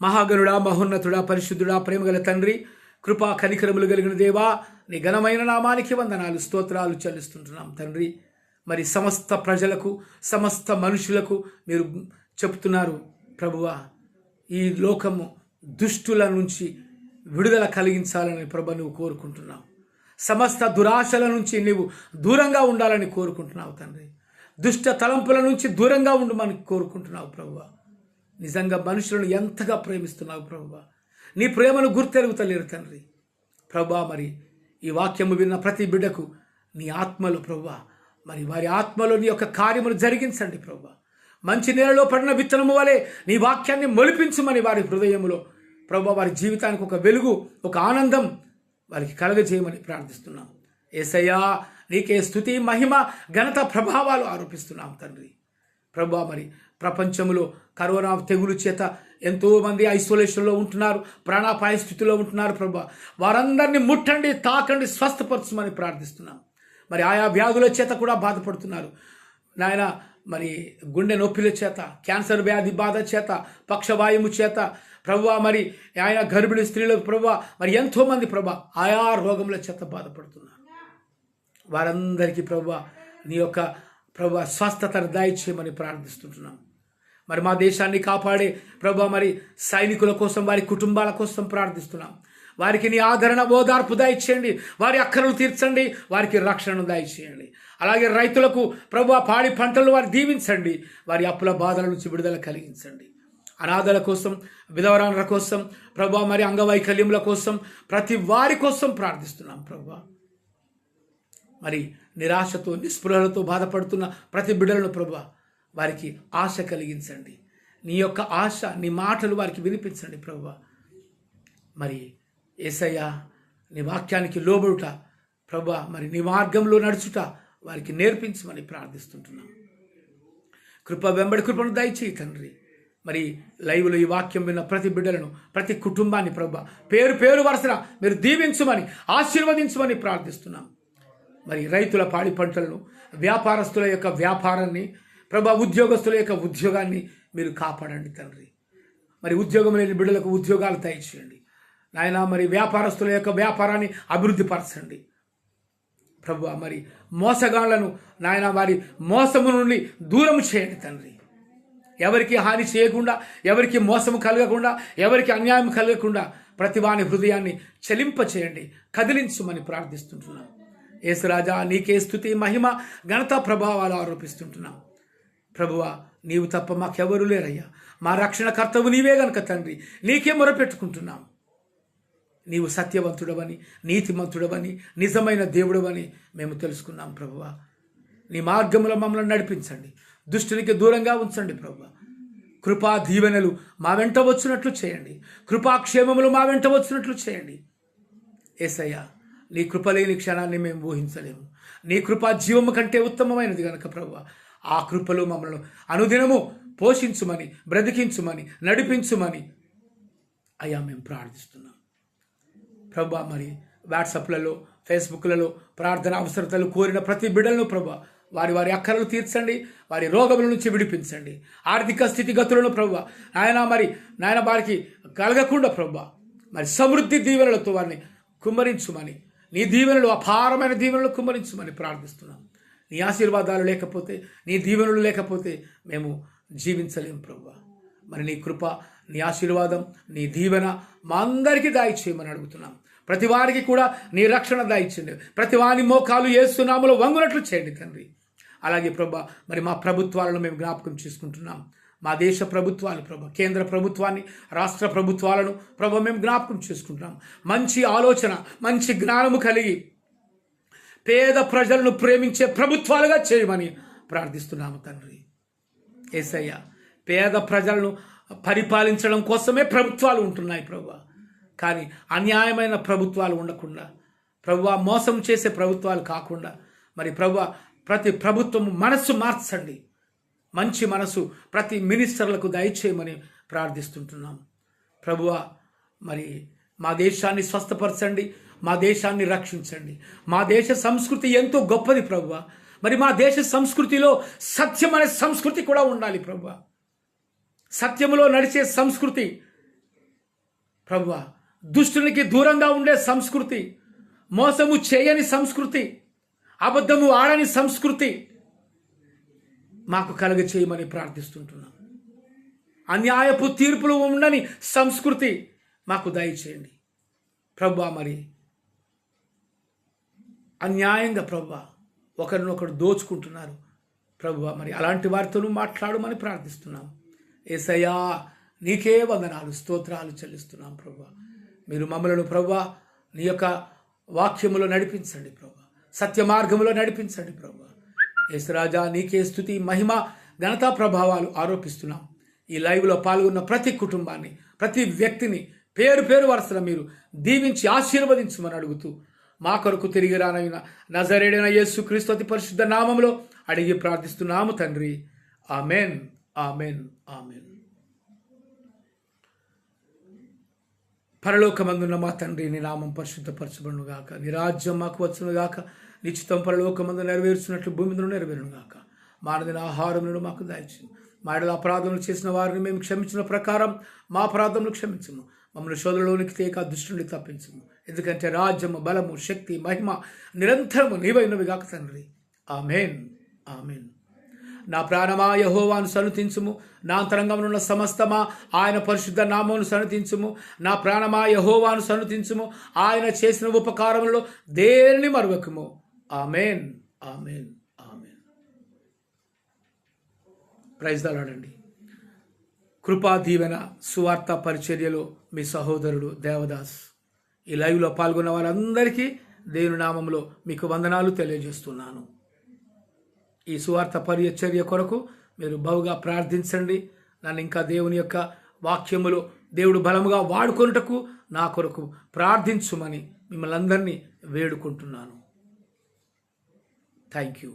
S1: మహాగణుడా, మహోన్నతుడా, పరిశుద్ధుడా, ప్రేమగల తండ్రి, కృపా కనికరములు కలిగిన దేవా, నీ ఘనమైన నామానికి వందనాలు, స్తోత్రాలు చెల్లిస్తుంటున్నాం తండ్రి. మరి సమస్త ప్రజలకు, సమస్త మనుషులకు మీరు చెప్తున్నారు ప్రభువా, ఈ లోకము దుష్టుల నుంచి విడుదల కలిగించాలని ప్రభు నువ్వు కోరుకుంటున్నావు. సమస్త దురాశల నుంచి నీవు దూరంగా ఉండాలని కోరుకుంటున్నావు తండ్రి. దుష్ట తలంపుల నుంచి దూరంగా ఉండమని కోరుకుంటున్నావు ప్రభువా. నిజంగా మనుషులను ఎంతగా ప్రేమిస్తున్నావు ప్రభువా. నీ ప్రేమను గుర్తెరుగుతలేరు తండ్రి. ప్రభువా, మరి ఈ వాక్యము విన్న ప్రతి బిడ్డకు నీ ఆత్మలో ప్రభువా, మరి వారి ఆత్మలో నీ యొక్క కార్యములు జరిగించండి ప్రభువా. మంచి నేలలో పడిన విత్తనము వలె నీ వాక్యాన్ని మొలిపించమని వారి హృదయంలో ప్రభువా, వారి జీవితానికి ఒక వెలుగు, ఒక ఆనందం వారికి కలగజేయమని ప్రార్థిస్తున్నాం. యేసయ్యా నీకే స్తుతి, మహిమ, ఘనత, ప్రభావాలు ఆరోపిస్తున్నాం తండ్రి. ప్రభువా, మరి ప్రపంచంలో కరోనా తెగులు చేత ఎంతోమంది ఐసోలేషన్లో ఉంటున్నారు, ప్రాణాపాయ స్థితిలో ఉంటున్నారు ప్రభువా. వారందరినీ ముట్టండి, తాకండి, స్వస్థపరచమని ప్రార్థిస్తున్నాం. మరి ఆయా వ్యాధుల చేత కూడా బాధపడుతున్నారు నాయన. మరి గుండె నొప్పిల చేత, క్యాన్సర్ వ్యాధి బాధ చేత, పక్షవాయువు చేత ప్రభువా, మరి ఆయన గర్భిణీ స్త్రీలకు ప్రభువా, మరి ఎంతోమంది ప్రభువా ఆయా రోగముల చేత బాధపడుతున్నారు. వారందరికీ ప్రభువా నీ యొక్క ప్రభువా స్వస్థతను దయచేయమని ప్రార్థిస్తుంటున్నాం. మరి మా దేశాన్ని కాపాడే ప్రభువా, మరి సైనికుల కోసం, వారి కుటుంబాల కోసం ప్రార్థిస్తున్నాం. వారికి నీ ఆదరణ, ఓదార్పు దయచేయండి, వారి అక్కరలు తీర్చండి, వారికి రక్షణను దయచేయండి. అలాగే రైతులకు ప్రభువా పాడి పంటలు వారు దీవించండి, వారి అప్పుల బాధల నుంచి విడుదల కలిగించండి. అనాథల కోసం, విధవరాల కోసం ప్రభువా, మరి అంగవైకల్యముల కోసం, ప్రతి వారి కోసం ప్రార్థిస్తున్నాం ప్రభువా. మరి నిరాశతో, నిస్పృహలతో బాధపడుతున్న ప్రతి బిడ్డలను ప్రభువా, వారికి ఆశ కలిగించండి. నీ యొక్క ఆశ, నీ మాటలు వారికి వినిపించండి ప్రభువా. మరి యేసయ్యా నీ వాక్యానికి లోబడుట ప్రభువా, మరి నీ మార్గంలో నడుచుట వారికి నేర్పించమని ప్రార్థిస్తుంటున్నాం. కృప వెంబడి కృపను దయచేయి తండ్రి. మరి లైవ్లో ఈ వాక్యం విన్న ప్రతి బిడ్డలను, ప్రతి కుటుంబాన్ని ప్రభువా పేరు పేరు వరుసన మీరు దీవించమని, ఆశీర్వదించమని ప్రార్థిస్తున్నాం. మరి రైతుల పాడి పంటలను, వ్యాపారస్తుల యొక్క వ్యాపారాన్ని ప్రభువా, ఉద్యోగస్తుల యొక్క ఉద్యోగాన్ని మీరు కాపాడండి తండ్రి. మరి ఉద్యోగం లేని బిడ్డలకు ఉద్యోగాలు దయచేయండి నాయన. మరి వ్యాపారస్తుల యొక్క వ్యాపారాన్ని అభివృద్ధి పరచండి ప్రభువా. మరి మోసగాళ్లను నాయన వారి మోసము నుండి దూరం చేయండి తండ్రి. ఎవరికి హాని చేయకుండా, ఎవరికి మోసము కలగకుండా, ఎవరికి అన్యాయం కలగకుండా ప్రతి వాని హృదయాన్ని చలింప చేయండి, కదిలించమని ప్రార్థిస్తుంటున్నాం. యేసురాజా నీకే స్తుతి, మహిమ, ఘనత, ప్రభావాలు ఆరోపిస్తుంటున్నాం ప్రభువా. నీవు తప్ప మాకెవరు లేరయ్యా. మా రక్షణ కర్తవు నీవే గనుక తండ్రి నీకే మొరపెట్టుకుంటున్నాం. నీవు సత్యవంతుడవని, నీతిమంతుడవని, నిజమైన దేవుడవని మేము తెలుసుకున్నాం ప్రభువా. నీ మార్గంలో మమ్మల్ని నడిపించండి. దుష్టునికి దూరంగా ఉంచండి ప్రభువా. కృపా దీవెనలు మా వెంట వచ్చినట్లు చేయండి. కృపాక్షేమములు మా వెంట వచ్చినట్లు చేయండి. యేసయ్యా, నీ కృప లేని క్షణాన్ని మేము ఊహించలేము. నీ కృప జీవము కంటే ఉత్తమమైనది కనుక ప్రభువా, ఆ కృపలో మమ్మల్ని అనుదినము పోషించుమని, బ్రతికించుమని, నడిపించుమని అయ్యా మేము ప్రార్థిస్తున్నాం ప్రభువా. మరి వాట్సాప్లలో, ఫేస్బుక్లలో ప్రార్థన అవసరతలు కోరిన ప్రతి బిడ్డలను ప్రభువా, వారి వారి అక్కరలు తీర్చండి, వారి రోగముల నుంచి విడిపించండి. ఆర్థిక స్థితిగతులను ప్రభువా నాయన వారికి కలగకుండా ప్రభువా మరి సమృద్ధి దీవెనలతో వారిని కుమ్మరించుమని, నీ దీవెనలు అపారమైన దీవెనలు కుమ్మరించుమని ప్రార్థిస్తున్నాం. నీ ఆశీర్వాదాలు లేకపోతే, నీ దీవెనలు లేకపోతే మేము జీవించలేము ప్రభువా. మరి నీ కృప, నీ ఆశీర్వాదం, నీ దీవెన మా అందరికీ దయచేయమని అడుగుతున్నాం. ప్రతి వారికి కూడా నీ రక్షణ దయచేయండి. ప్రతి వారి మోకాలు యేసు నామములో వంగునట్లు చేయండి తండ్రి. అలాగే ప్రభువా మరి మా ప్రభుత్వాలను మేము జ్ఞాపకం చేసుకుంటున్నాం. మా దేశ ప్రభుత్వాలు ప్రభువా, కేంద్ర ప్రభుత్వాన్ని, రాష్ట్ర ప్రభుత్వాలను ప్రభువా మేము జ్ఞాపకం చేసుకుంటున్నాం. మంచి ఆలోచన, మంచి జ్ఞానము కలిగి పేద ప్రజలను ప్రేమించే ప్రభుత్వాలుగా చేయమని ప్రార్థిస్తున్నాము తండ్రి. యేసయ్య, పేద ప్రజలను పరిపాలించడం కోసమే ప్రభుత్వాలు ఉంటున్నాయి ప్రభువా. కానీ అన్యాయమైన ప్రభుత్వాలు ఉండకుండా ప్రభువా, మోసం చేసే ప్రభుత్వాలు కాకుండా మరి ప్రభువా ప్రతి ప్రభుత్వం మనస్సు మార్చండి. మంచి మనసు ప్రతి మినిస్టర్లకు దయచేయమని ప్రార్థిస్తుంటున్నాం ప్రభువా. మరి మా దేశాన్ని స్వస్థపరచండి, మా దేశాన్ని రక్షించండి. మా దేశ సంస్కృతి ఎంతో గొప్పది ప్రభువా. మరి మా దేశ సంస్కృతిలో సత్యం అనే సంస్కృతి కూడా ఉండాలి ప్రభువా. సత్యములో నడిచే సంస్కృతి ప్రభువా, దుష్టునికి దూరంగా ఉండే సంస్కృతి, మోసము చేయని సంస్కృతి, అబద్ధము ఆడని సంస్కృతి మాకు కలుగ చేయమని ప్రార్థిస్తుంటున్నాం. అన్యాయపు తీర్పులు ఉండని సంస్కృతి మాకు దయచేయండి ప్రభువా. మరి అన్యాయంగా ప్రభువా ఒకరినొకరు దోచుకుంటున్నారు ప్రభువా. మరి అలాంటి వారితోనూ మాట్లాడమని ప్రార్థిస్తున్నాం. యేసయ్యా, నీకే వందనాలు, స్తోత్రాలు చెల్లిస్తున్నాం ప్రభువా. మీరు మమ్మలను ప్రభువా నీ యొక్క వాక్యములో నడిపించండి ప్రభువా, సత్య మార్గములో నడిపించండి ప్రభువా. యేసురాజా, నీకే స్తుతి, మహిమ, ఘనతా ప్రభావాలు ఆరోపిస్తున్నాం. ఈ లైవ్లో పాల్గొన్న ప్రతి కుటుంబాన్ని, ప్రతి వ్యక్తిని పేరు పేరు వరుసన మీరు దీవించి ఆశీర్వదించమని అడుగుతూ మా కొరకు తిరిగి రానైన నజరేయుడైన యేసుక్రీస్తు అతి పరిశుద్ధ నామములో అడిగి ప్రార్థిస్తున్నాము తండ్రి. Amen, amen, amen. పరలోకమందున్న మా తండ్రి, నీ నామం పరిశుద్ధపరచబడును గాక, నీ రాజ్యం మాకు వచ్చును గాక, నీ చిత్తం పరలోకమందు నెరవేర్చినట్లు భూమి మీద నెరవేరును గాక. మానదిన ఆహారములను మాకు దయచేయము. మా ఎడల అపరాధములు చేసిన వారిని మేము క్షమించిన ప్రకారం మా అపరాధములు క్షమించము. మమ్మల్ని శోధనలోనికి తేక దుష్టుని తప్పించము. ఎందుకంటే రాజ్యము, బలము, శక్తి, మహిమ నిరంతరము నీవైనవి గాక తండ్రి. Amen, amen. నా ప్రాణమా యెహోవాను సన్నుతించుము, నా అంతరంగమునున్న సమస్తమా ఆయన పరిశుద్ధ నామమును సన్నుతించుము. నా ప్రాణమా యెహోవాను సన్నుతించుము, ఆయన చేసిన ఉపకారములలో దేనిని మరువకము. Amen, amen, amen. Praise the lord అండి. కృపా దీవెన సువార్త పరిచర్యలో మీ సహోదరుడు దేవదాస్. ఈ లైవ్లో పాల్గొన్న వారందరికీ దేవుని నామములో మీకు వందనాలు తెలియజేస్తున్నాను. ఈ సువార్త పరిచర్య కొరకు మీరు బహుగా ప్రార్థించండి. నన్ను ఇంకా దేవుని యొక్క వాక్యములో దేవుడు బలముగా వాడుకొనుటకు నా కొరకు ప్రార్థించుమని మిమ్మల్ని అందరినీ వేడుకుంటున్నాను. Thank you.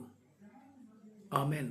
S1: ఆమెన్.